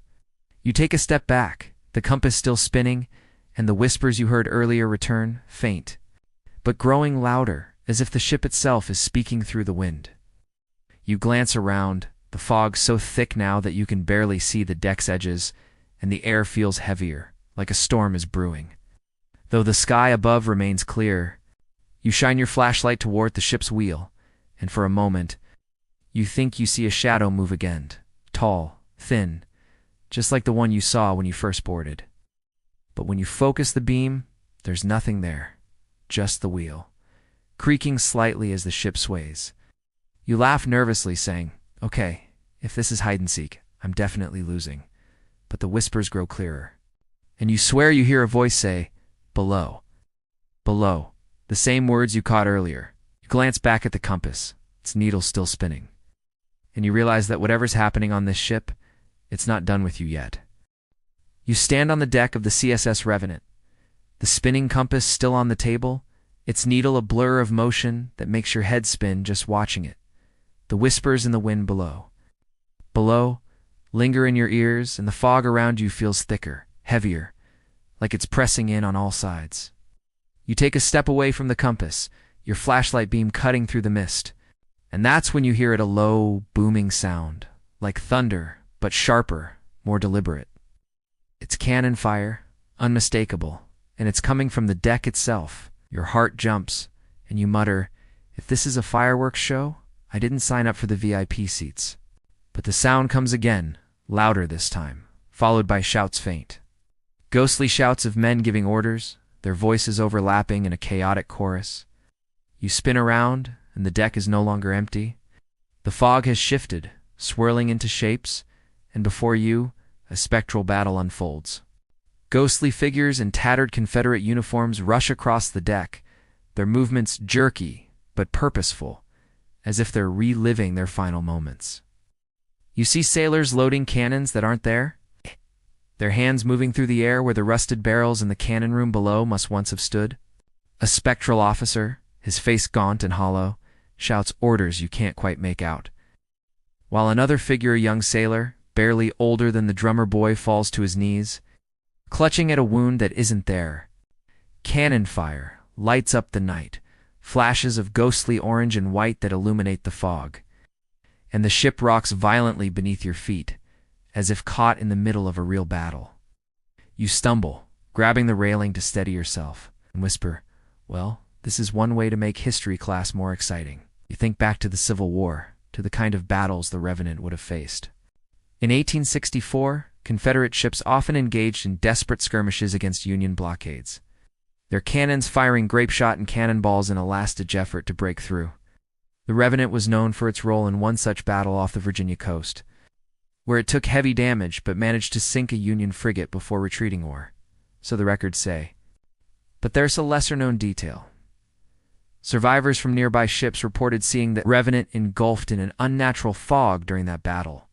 You take a step back, the compass still spinning, and the whispers you heard earlier return, faint, but growing louder, as if the ship itself is speaking through the wind. You glance around, the fog so thick now that you can barely see the deck's edges, and the air feels heavier, like a storm is brewing. Though the sky above remains clear, you shine your flashlight toward the ship's wheel, and for a moment, you think you see a shadow move again, tall, thin, just like the one you saw when you first boarded. But when you focus the beam, there's nothing there, just the wheel, creaking slightly as the ship sways. You laugh nervously, saying, "Okay, if this is hide-and-seek, I'm definitely losing." But the whispers grow clearer, and you swear you hear a voice say, "Below. Below," the same words you caught earlier. You glance back at the compass, its needle still spinning, and you realize that whatever's happening on this ship, it's not done with you yet. You stand on the deck of the CSS Revenant, the spinning compass still on the table, its needle a blur of motion that makes your head spin just watching it. The whispers in the wind below. Below, linger in your ears, and the fog around you feels thicker, heavier, like it's pressing in on all sides. You take a step away from the compass, your flashlight beam cutting through the mist, and that's when you hear it, a low, booming sound, like thunder, but sharper, more deliberate. It's cannon fire, unmistakable, and it's coming from the deck itself. Your heart jumps, and you mutter, "If this is a fireworks show, I didn't sign up for the VIP seats." But the sound comes again, louder this time, followed by shouts faint. Ghostly shouts of men giving orders, their voices overlapping in a chaotic chorus. You spin around, and the deck is no longer empty. The fog has shifted, swirling into shapes, and before you, a spectral battle unfolds. Ghostly figures in tattered Confederate uniforms rush across the deck, their movements jerky but purposeful, as if they're reliving their final moments. You see sailors loading cannons that aren't there, their hands moving through the air where the rusted barrels in the cannon room below must once have stood. A spectral officer, his face gaunt and hollow, shouts orders you can't quite make out, while another figure, a young sailor, barely older than the drummer boy, falls to his knees, clutching at a wound that isn't there. Cannon fire lights up the night, flashes of ghostly orange and white that illuminate the fog, and the ship rocks violently beneath your feet, as if caught in the middle of a real battle. You stumble, grabbing the railing to steady yourself, and whisper, "Well, this is one way to make history class more exciting." You think back to the Civil War, to the kind of battles the Revenant would have faced. In 1864, Confederate ships often engaged in desperate skirmishes against Union blockades, their cannons firing grapeshot and cannonballs in a last-ditch effort to break through. The Revenant was known for its role in one such battle off the Virginia coast, where it took heavy damage but managed to sink a Union frigate before retreating, or so the records say. But there's a lesser-known detail. Survivors from nearby ships reported seeing the Revenant engulfed in an unnatural fog during that battle,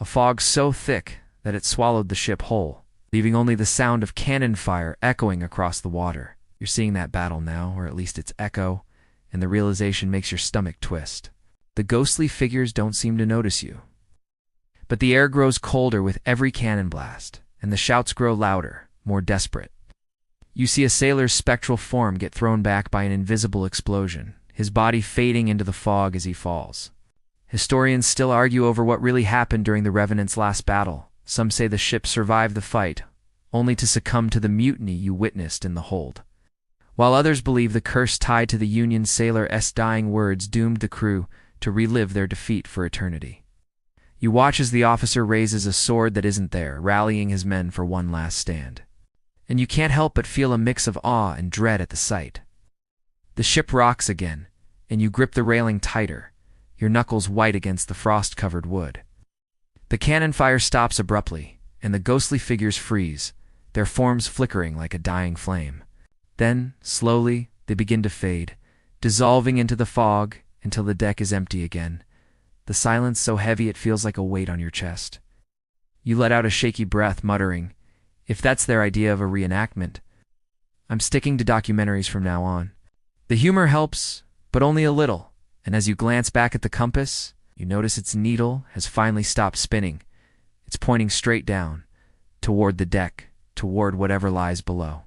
a fog so thick that it swallowed the ship whole. leaving only the sound of cannon fire echoing across the water. You're seeing that battle now, or at least its echo, and the realization makes your stomach twist. The ghostly figures don't seem to notice you. But the air grows colder with every cannon blast, and the shouts grow louder, more desperate. You see a sailor's spectral form get thrown back by an invisible explosion, his body fading into the fog as he falls. Historians still argue over what really happened during the Revenant's last battle. Some say the ship survived the fight, only to succumb to the mutiny you witnessed in the hold, while others believe the curse tied to the Union sailor's dying words doomed the crew to relive their defeat for eternity. You watch as the officer raises a sword that isn't there, rallying his men for one last stand. And you can't help but feel a mix of awe and dread at the sight. The ship rocks again, and you grip the railing tighter, your knuckles white against the frost-covered wood. The cannon fire stops abruptly, and the ghostly figures freeze, their forms flickering like a dying flame. Then, slowly, they begin to fade, dissolving into the fog until the deck is empty again, the silence so heavy it feels like a weight on your chest. You let out a shaky breath, muttering, "If that's their idea of a reenactment, I'm sticking to documentaries from now on." The humor helps, but only a little, and as you glance back at the compass, you notice its needle has finally stopped spinning. It's pointing straight down, toward the deck, toward whatever lies below.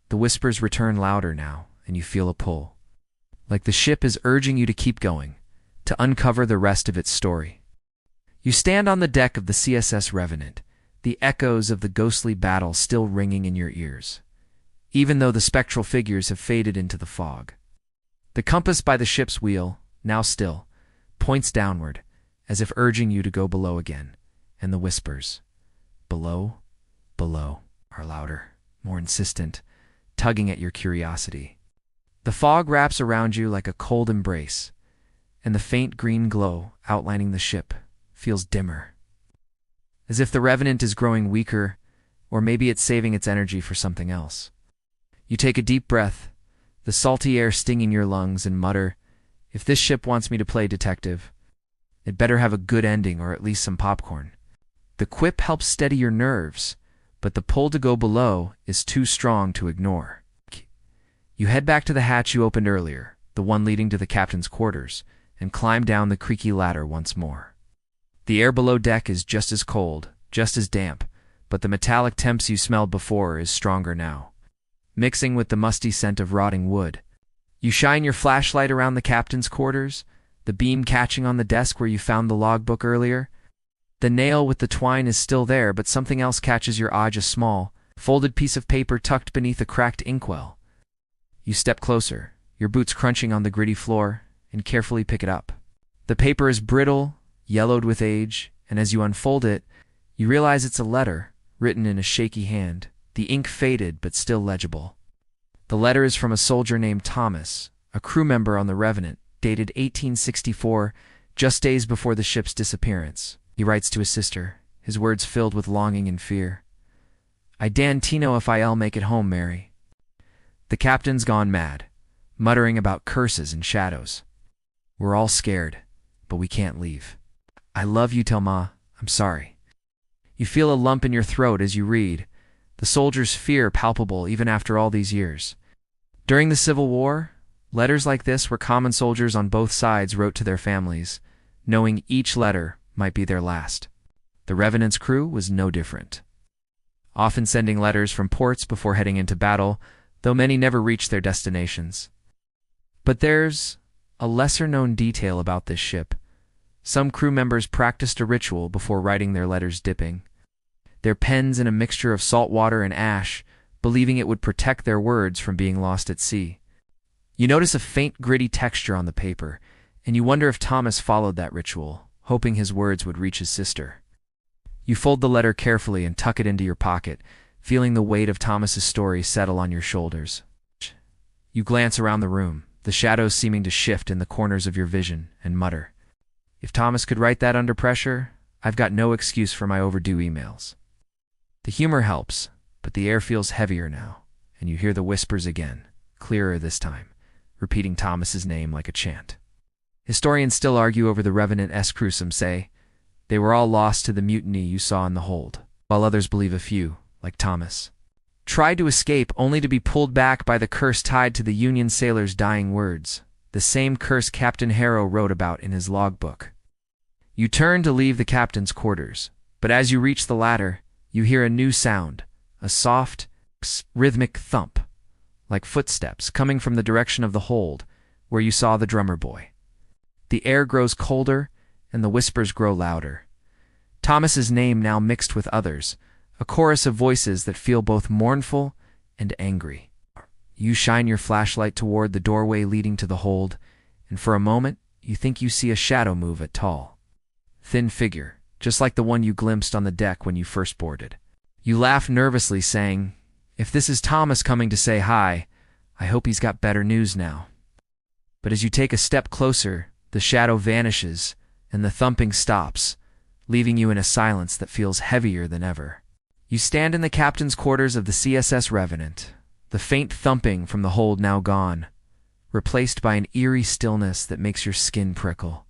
The whispers return louder now, and you feel a pull, like the ship is urging you to keep going, to uncover the rest of its story. You stand on the deck of the CSS Revenant, the echoes of the ghostly battle still ringing in your ears, even though the spectral figures have faded into the fog. The compass by the ship's wheel, now still, points downward, as if urging you to go below again, and the whispers, "Below, below," are louder, more insistent, tugging at your curiosity. The fog wraps around you like a cold embrace, and the faint green glow outlining the ship feels dimmer, as if the Revenant is growing weaker, or maybe it's saving its energy for something else. You take a deep breath, the salty air stinging your lungs, and mutter, "If this ship wants me to play detective, it better have a good ending or at least some popcorn." The quip helps steady your nerves, but the pull to go below is too strong to ignore. You head back to the hatch you opened earlier, the one leading to the captain's quarters, and climb down the creaky ladder once more. The air below deck is just as cold, just as damp, but the metallic temps you smelled before is stronger now, mixing with the musty scent of rotting wood. You shine your flashlight around the captain's quarters, the beam catching on the desk where you found the logbook earlier. The nail with the twine is still there, but something else catches your eye, a small, folded piece of paper tucked beneath a cracked inkwell. You step closer, your boots crunching on the gritty floor, and carefully pick it up. The paper is brittle, yellowed with age, and as you unfold it, you realize it's a letter, written in a shaky hand, the ink faded but still legible. The letter is from a soldier named Thomas, a crew member on the Revenant, dated 1864, just days before the ship's disappearance. He writes to his sister, his words filled with longing and fear. "I dan Tino if I'll make it home, Mary." The captain's gone mad, muttering about curses and shadows. "We're all scared, but we can't leave. I love you, Telma. I'm sorry." You feel a lump in your throat as you read, the soldier's fear palpable even after all these years. During the Civil War, letters like this where common soldiers on both sides wrote to their families, knowing each letter might be their last. The Revenant's crew was no different, often sending letters from ports before heading into battle, though many never reached their destinations. But there's a lesser-known detail about this ship. Some crew members practiced a ritual before writing their letters, dipping their pens in a mixture of salt water and ash, believing it would protect their words from being lost at sea. You notice a faint gritty texture on the paper, and you wonder if Thomas followed that ritual, hoping his words would reach his sister. You fold the letter carefully and tuck it into your pocket, feeling the weight of Thomas's story settle on your shoulders. You glance around the room, the shadows seeming to shift in the corners of your vision, and mutter, "If Thomas could write that under pressure, I've got no excuse for my overdue emails." The humor helps, but the air feels heavier now, and you hear the whispers again, clearer this time, repeating Thomas's name like a chant. Historians still argue over the Revenant's crew. Some say they were all lost to the mutiny you saw in the hold, while others believe a few, like Thomas. Tried to escape only to be pulled back by the curse tied to the Union sailor's dying words, the same curse Captain Harrow wrote about in his logbook. You turn to leave the captain's quarters, but as you reach the ladder, you hear a new sound, a soft, rhythmic thump, like footsteps coming from the direction of the hold, where you saw the drummer boy. The air grows colder, and the whispers grow louder. Thomas's name now mixed with others, a chorus of voices that feel both mournful and angry. You shine your flashlight toward the doorway leading to the hold, and for a moment, you think you see a shadow move, a tall, thin figure, just like the one you glimpsed on the deck when you first boarded. You laugh nervously, saying, "If this is Thomas coming to say hi, I hope he's got better news now." But as you take a step closer, the shadow vanishes, and the thumping stops, leaving you in a silence that feels heavier than ever. You stand in the captain's quarters of the CSS Revenant, the faint thumping from the hold now gone, replaced by an eerie stillness that makes your skin prickle.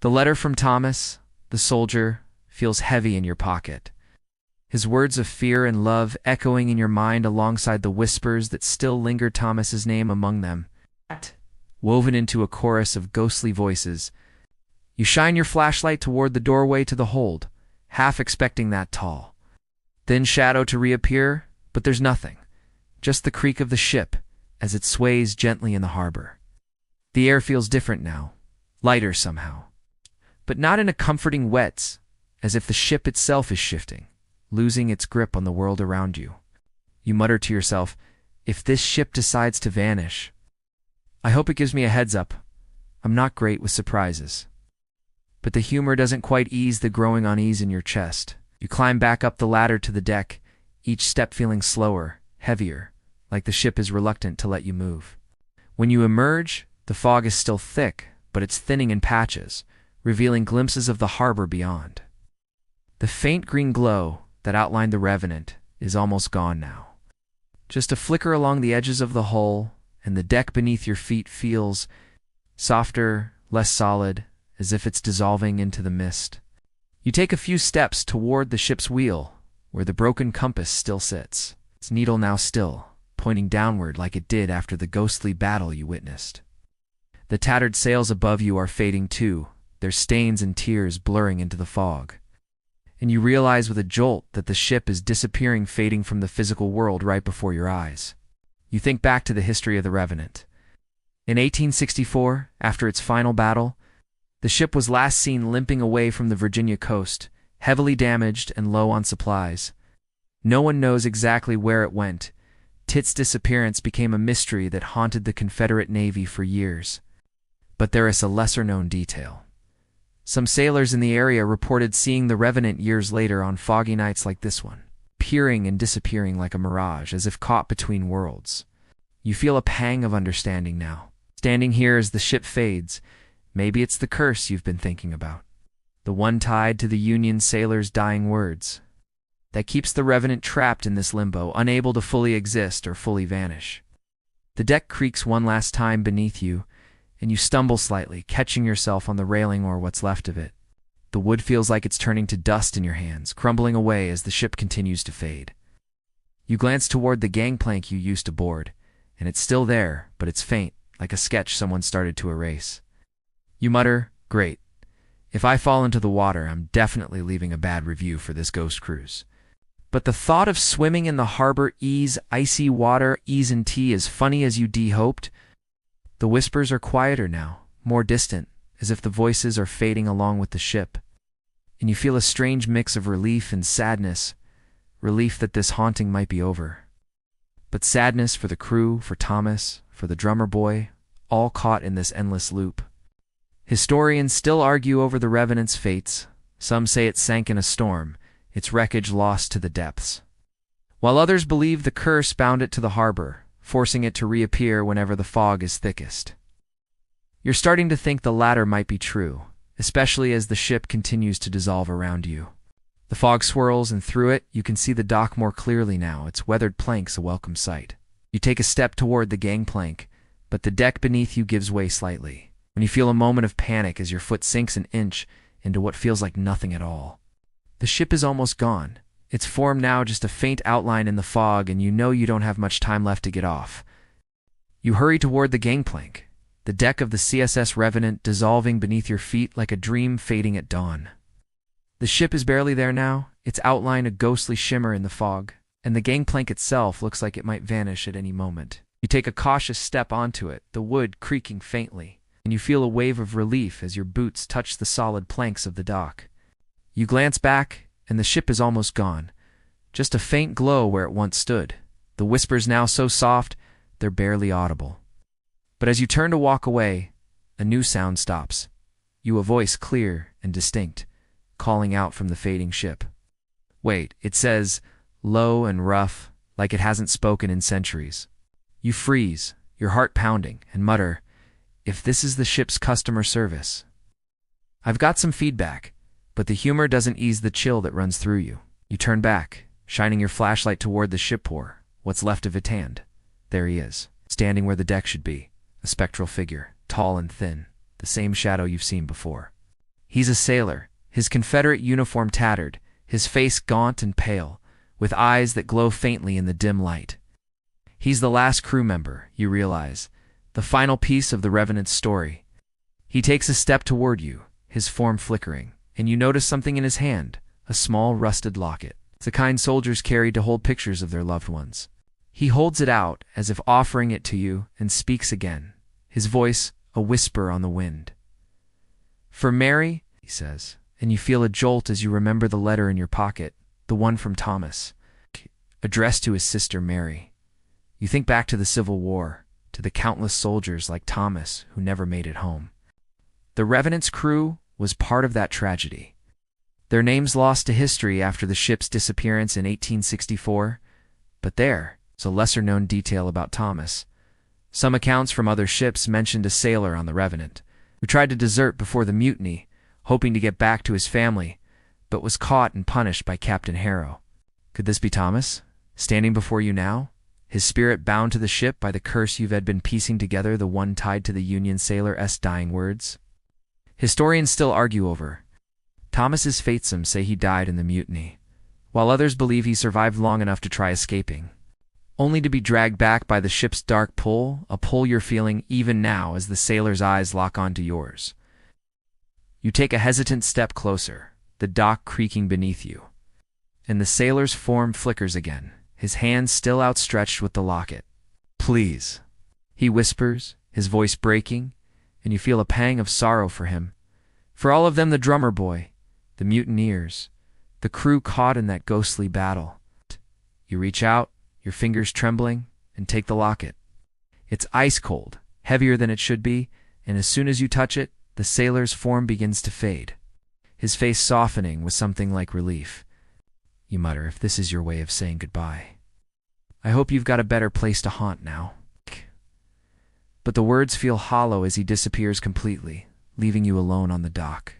The letter from Thomas, the soldier, feels heavy in your pocket, his words of fear and love echoing in your mind alongside the whispers that still linger Thomas's name among them, woven into a chorus of ghostly voices. You shine your flashlight toward the doorway to the hold, half expecting that tall, thin shadow to reappear, but there's nothing, just the creak of the ship as it sways gently in the harbor. The air feels different now, lighter somehow, but not in a comforting wet, as if the ship itself is shifting, losing its grip on the world around you. You mutter to yourself, if this ship decides to vanish, I hope it gives me a heads up. I'm not great with surprises. But the humor doesn't quite ease the growing unease in your chest. You climb back up the ladder to the deck, each step feeling slower, heavier, like the ship is reluctant to let you move. When you emerge, the fog is still thick, but it's thinning in patches, revealing glimpses of the harbor beyond. The faint green glow that outlined the Revenant is almost gone now. Just a flicker along the edges of the hull, and the deck beneath your feet feels softer, less solid, as if it's dissolving into the mist. You take a few steps toward the ship's wheel, where the broken compass still sits, its needle now still, pointing downward like it did after the ghostly battle you witnessed. The tattered sails above you are fading too, their stains and tears blurring into the fog. And you realize with a jolt that the ship is disappearing, fading from the physical world right before your eyes. You think back to the history of the Revenant. In 1864, after its final battle, the ship was last seen limping away from the Virginia coast, heavily damaged and low on supplies. No one knows exactly where it went. Its disappearance became a mystery that haunted the Confederate Navy for years. But there is a lesser-known detail. Some sailors in the area reported seeing the Revenant years later on foggy nights like this one, appearing and disappearing like a mirage, as if caught between worlds. You feel a pang of understanding now. Standing here as the ship fades, maybe it's the curse you've been thinking about, the one tied to the Union sailor's dying words, that keeps the Revenant trapped in this limbo, unable to fully exist or fully vanish. The deck creaks one last time beneath you, and you stumble slightly, catching yourself on the railing or what's left of it. The wood feels like it's turning to dust in your hands, crumbling away as the ship continues to fade. You glance toward the gangplank you used to board, and it's still there, but it's faint, like a sketch someone started to erase. You mutter, "Great. If I fall into the water, I'm definitely leaving a bad review for this ghost cruise." But the thought of swimming in the harbor icy water, and tea, as funny as you hoped. The whispers are quieter now, more distant, as if the voices are fading along with the ship. And you feel a strange mix of relief and sadness, relief that this haunting might be over. But sadness for the crew, for Thomas, for the drummer boy, all caught in this endless loop. Historians still argue over the Revenant's fates. Some say it sank in a storm, its wreckage lost to the depths, while others believe the curse bound it to the harbor, forcing it to reappear whenever the fog is thickest. You're starting to think the latter might be true, especially as the ship continues to dissolve around you. The fog swirls, and through it you can see the dock more clearly now, its weathered planks a welcome sight. You take a step toward the gangplank, but the deck beneath you gives way slightly, and you feel a moment of panic as your foot sinks an inch into what feels like nothing at all. The ship is almost gone, Its form now just a faint outline in the fog, and you know you don't have much time left to get off. You hurry toward the gangplank, the deck of the CSS Revenant dissolving beneath your feet like a dream fading at dawn. The ship is barely there now, its outline a ghostly shimmer in the fog, and the gangplank itself looks like it might vanish at any moment. You take a cautious step onto it, the wood creaking faintly, and you feel a wave of relief as your boots touch the solid planks of the dock. You glance back, and the ship is almost gone. Just a faint glow where it once stood, the whispers now so soft they're barely audible. But as you turn to walk away, a new sound stops. You, a voice clear and distinct, calling out from the fading ship. Wait, it says, low and rough, like it hasn't spoken in centuries. You freeze, your heart pounding, and mutter, if this is the ship's customer service. I've got some feedback, but the humor doesn't ease the chill that runs through you. You turn back, shining your flashlight toward the ship-oar, what's left of its hand. There he is, standing where the deck should be, a spectral figure, tall and thin, the same shadow you've seen before. He's a sailor, his Confederate uniform tattered, his face gaunt and pale, with eyes that glow faintly in the dim light. He's the last crew member, you realize, the final piece of the Revenant's story. He takes a step toward you, his form flickering, and you notice something in his hand, a small rusted locket. It's the kind soldiers carry to hold pictures of their loved ones. He holds it out as if offering it to you and speaks again, his voice a whisper on the wind. For Mary, he says, and you feel a jolt as you remember the letter in your pocket, the one from Thomas, addressed to his sister Mary. You think back to the Civil War, to the countless soldiers like Thomas who never made it home. The Revenant's crew was part of that tragedy. Their names lost to history after the ship's disappearance in 1864, but there's a lesser-known detail about Thomas. Some accounts from other ships mentioned a sailor on the Revenant who tried to desert before the mutiny, hoping to get back to his family, but was caught and punished by Captain Harrow. Could this be Thomas, standing before you now, his spirit bound to the ship by the curse you've been piecing together, the one tied to the Union sailor's dying words? Historians still argue over. Thomas's fatesome say he died in the mutiny, while others believe he survived long enough to try escaping, only to be dragged back by the ship's dark pull, a pull you're feeling even now as the sailor's eyes lock onto yours. You take a hesitant step closer, the dock creaking beneath you, and the sailor's form flickers again, his hand still outstretched with the locket. Please, he whispers, his voice breaking, and you feel a pang of sorrow for him. For all of them, the drummer boy, the mutineers, the crew caught in that ghostly battle. You reach out, your fingers trembling, and take the locket. It's ice cold, heavier than it should be, and as soon as you touch it, the sailor's form begins to fade, his face softening with something like relief. You mutter, if this is your way of saying goodbye. I hope you've got a better place to haunt now. But the words feel hollow as he disappears completely, leaving you alone on the dock.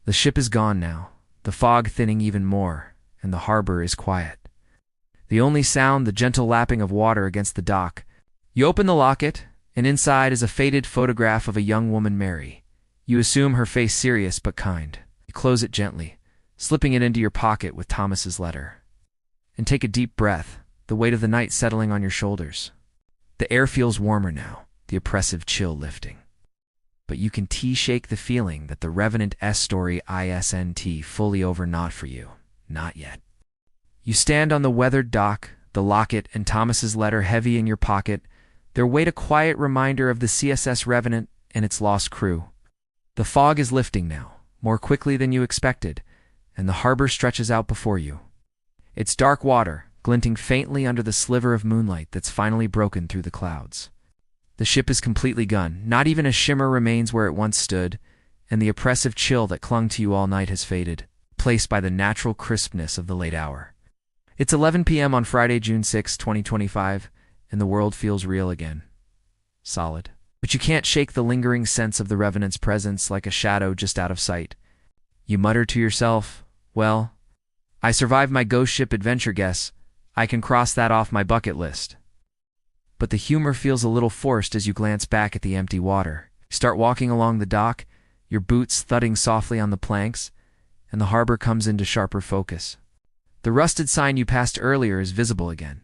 The ship is gone now, the fog thinning even more, and the harbor is quiet. The only sound, the gentle lapping of water against the dock. You open the locket, and inside is a faded photograph of a young woman, Mary. You assume her face serious but kind. You close it gently, slipping it into your pocket with Thomas's letter. And take a deep breath, the weight of the night settling on your shoulders. The air feels warmer now, the oppressive chill lifting. But you can shake the feeling that the Revenant-S story isn't fully over, not for you. Not yet. You stand on the weathered dock, the locket and Thomas's letter heavy in your pocket, their weight a quiet reminder of the CSS Revenant and its lost crew. The fog is lifting now, more quickly than you expected, and the harbor stretches out before you. Its dark water, glinting faintly under the sliver of moonlight that's finally broken through the clouds. The ship is completely gone, not even a shimmer remains where it once stood, and the oppressive chill that clung to you all night has faded, placed by the natural crispness of the late hour. It's 11 p.m. on Friday, June 6, 2025, and the world feels real again. Solid. But you can't shake the lingering sense of the Revenant's presence like a shadow just out of sight. You mutter to yourself, well, I survived my ghost ship adventure guess. I can cross that off my bucket list. But the humor feels a little forced as you glance back at the empty water. You start walking along the dock, your boots thudding softly on the planks, and the harbor comes into sharper focus. The rusted sign you passed earlier is visible again,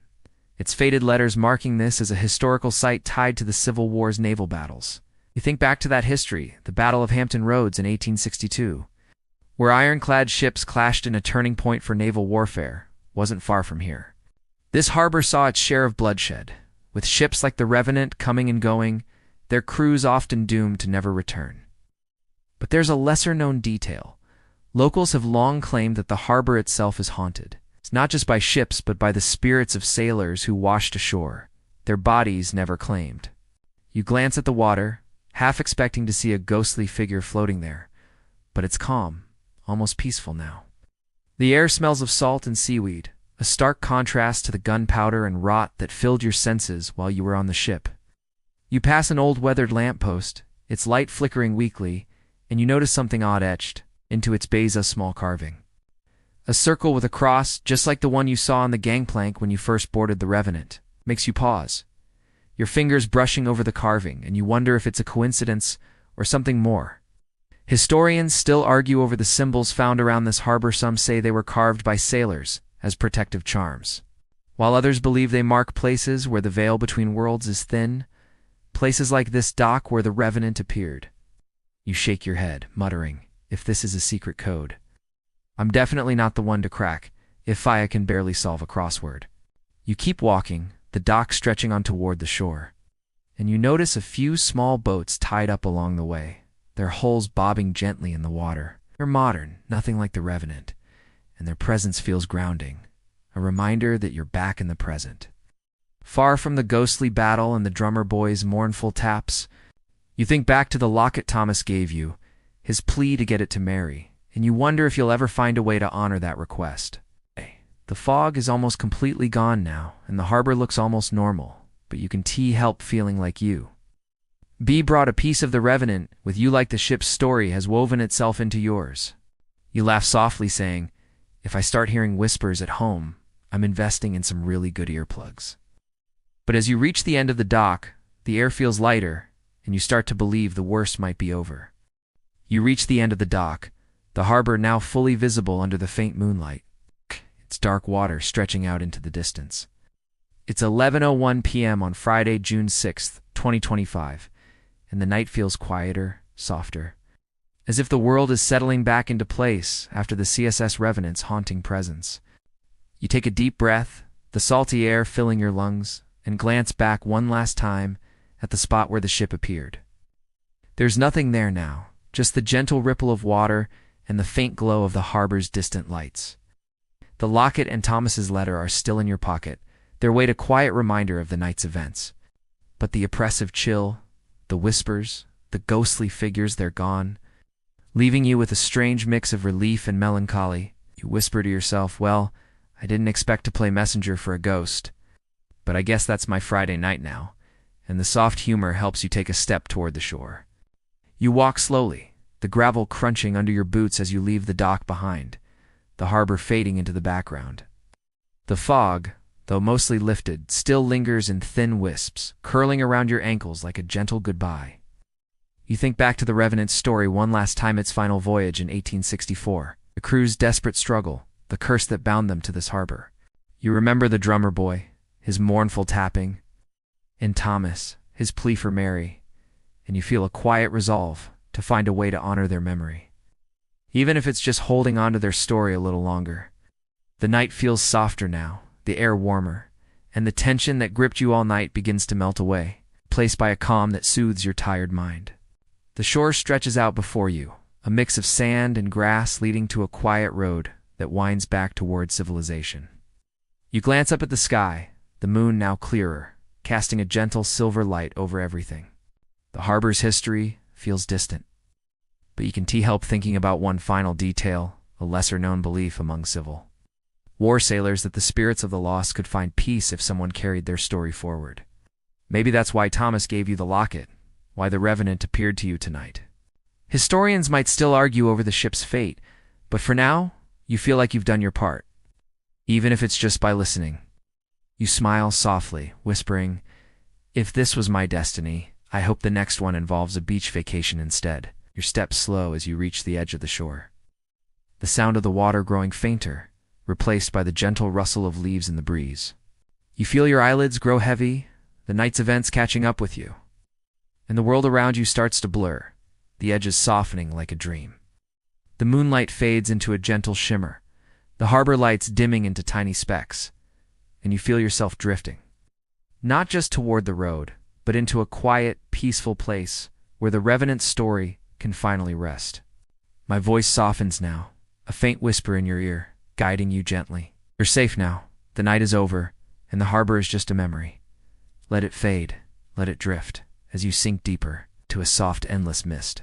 its faded letters marking this as a historical site tied to the Civil War's naval battles. You think back to that history, the Battle of Hampton Roads in 1862, where ironclad ships clashed in a turning point for naval warfare, wasn't far from here. This harbor saw its share of bloodshed, with ships like the Revenant coming and going, their crews often doomed to never return. But there's a lesser-known detail. Locals have long claimed that the harbor itself is haunted. It's not just by ships, but by the spirits of sailors who washed ashore, their bodies never claimed. You glance at the water, half expecting to see a ghostly figure floating there, but it's calm, almost peaceful now. The air smells of salt and seaweed, a stark contrast to the gunpowder and rot that filled your senses while you were on the ship. You pass an old weathered lamppost, its light flickering weakly, and you notice something odd etched into its base, a small carving. A circle with a cross, just like the one you saw on the gangplank when you first boarded the Revenant, makes you pause, your fingers brushing over the carving, and you wonder if it's a coincidence or something more. Historians still argue over the symbols found around this harbor. Some say they were carved by sailors as protective charms, while others believe they mark places where the veil between worlds is thin, places like this dock where the Revenant appeared. You shake your head, muttering, if this is a secret code, I'm definitely not the one to crack, if I can barely solve a crossword. You keep walking, the dock stretching on toward the shore, and you notice a few small boats tied up along the way, their hulls bobbing gently in the water. They're modern, nothing like the Revenant, and their presence feels grounding, a reminder that you're back in the present. Far from the ghostly battle and the drummer boy's mournful taps, you think back to the locket Thomas gave you, his plea to get it to Mary, and you wonder if you'll ever find a way to honor that request. The fog is almost completely gone now, and the harbor looks almost normal, but you can help feeling like you. B brought a piece of the Revenant with you, like the ship's story has woven itself into yours. You laugh softly, saying, if I start hearing whispers at home, I'm investing in some really good earplugs. But as you reach the end of the dock, the air feels lighter, and you start to believe the worst might be over. You reach the end of the dock, the harbor now fully visible under the faint moonlight, its dark water stretching out into the distance. It's 11:01 p.m. on Friday, June 6th, 2025, and the night feels quieter, softer, as if the world is settling back into place after the CSS Revenant's haunting presence. You take a deep breath, the salty air filling your lungs, and glance back one last time at the spot where the ship appeared. There's nothing there now, just the gentle ripple of water and the faint glow of the harbor's distant lights. The locket and Thomas's letter are still in your pocket, their weight a quiet reminder of the night's events. But the oppressive chill, the whispers, the ghostly figures, they're gone, leaving you with a strange mix of relief and melancholy. You whisper to yourself, well, I didn't expect to play messenger for a ghost, but I guess that's my Friday night now, and the soft humor helps you take a step toward the shore. You walk slowly, the gravel crunching under your boots as you leave the dock behind, the harbor fading into the background. The fog, though mostly lifted, still lingers in thin wisps, curling around your ankles like a gentle goodbye. You think back to the Revenant's story one last time, its final voyage in 1864, the crew's desperate struggle, the curse that bound them to this harbor. You remember the drummer boy, his mournful tapping, and Thomas, his plea for Mary, and you feel a quiet resolve to find a way to honor their memory, even if it's just holding on to their story a little longer. The night feels softer now, the air warmer, and the tension that gripped you all night begins to melt away, replaced by a calm that soothes your tired mind. The shore stretches out before you, a mix of sand and grass leading to a quiet road that winds back toward civilization. You glance up at the sky, the moon now clearer, casting a gentle silver light over everything. The harbor's history feels distant, but you can help thinking about one final detail, a lesser-known belief among Civil War sailors that the spirits of the lost could find peace if someone carried their story forward. Maybe that's why Thomas gave you the locket, why the Revenant appeared to you tonight. Historians might still argue over the ship's fate, but for now, you feel like you've done your part, even if it's just by listening. You smile softly, whispering, if this was my destiny, I hope the next one involves a beach vacation instead. Your steps slow as you reach the edge of the shore. the sound of the water growing fainter, replaced by the gentle rustle of leaves in the breeze. You feel your eyelids grow heavy, the night's events catching up with you. And the world around you starts to blur, the edges softening like a dream. The moonlight fades into a gentle shimmer, the harbor lights dimming into tiny specks, and you feel yourself drifting. Not just toward the road, but into a quiet, peaceful place where the revenant's story can finally rest. My voice softens now, a faint whisper in your ear, guiding you gently. You're safe now, the night is over, and the harbor is just a memory. Let it fade, let it drift, as you sink deeper to a soft, endless mist.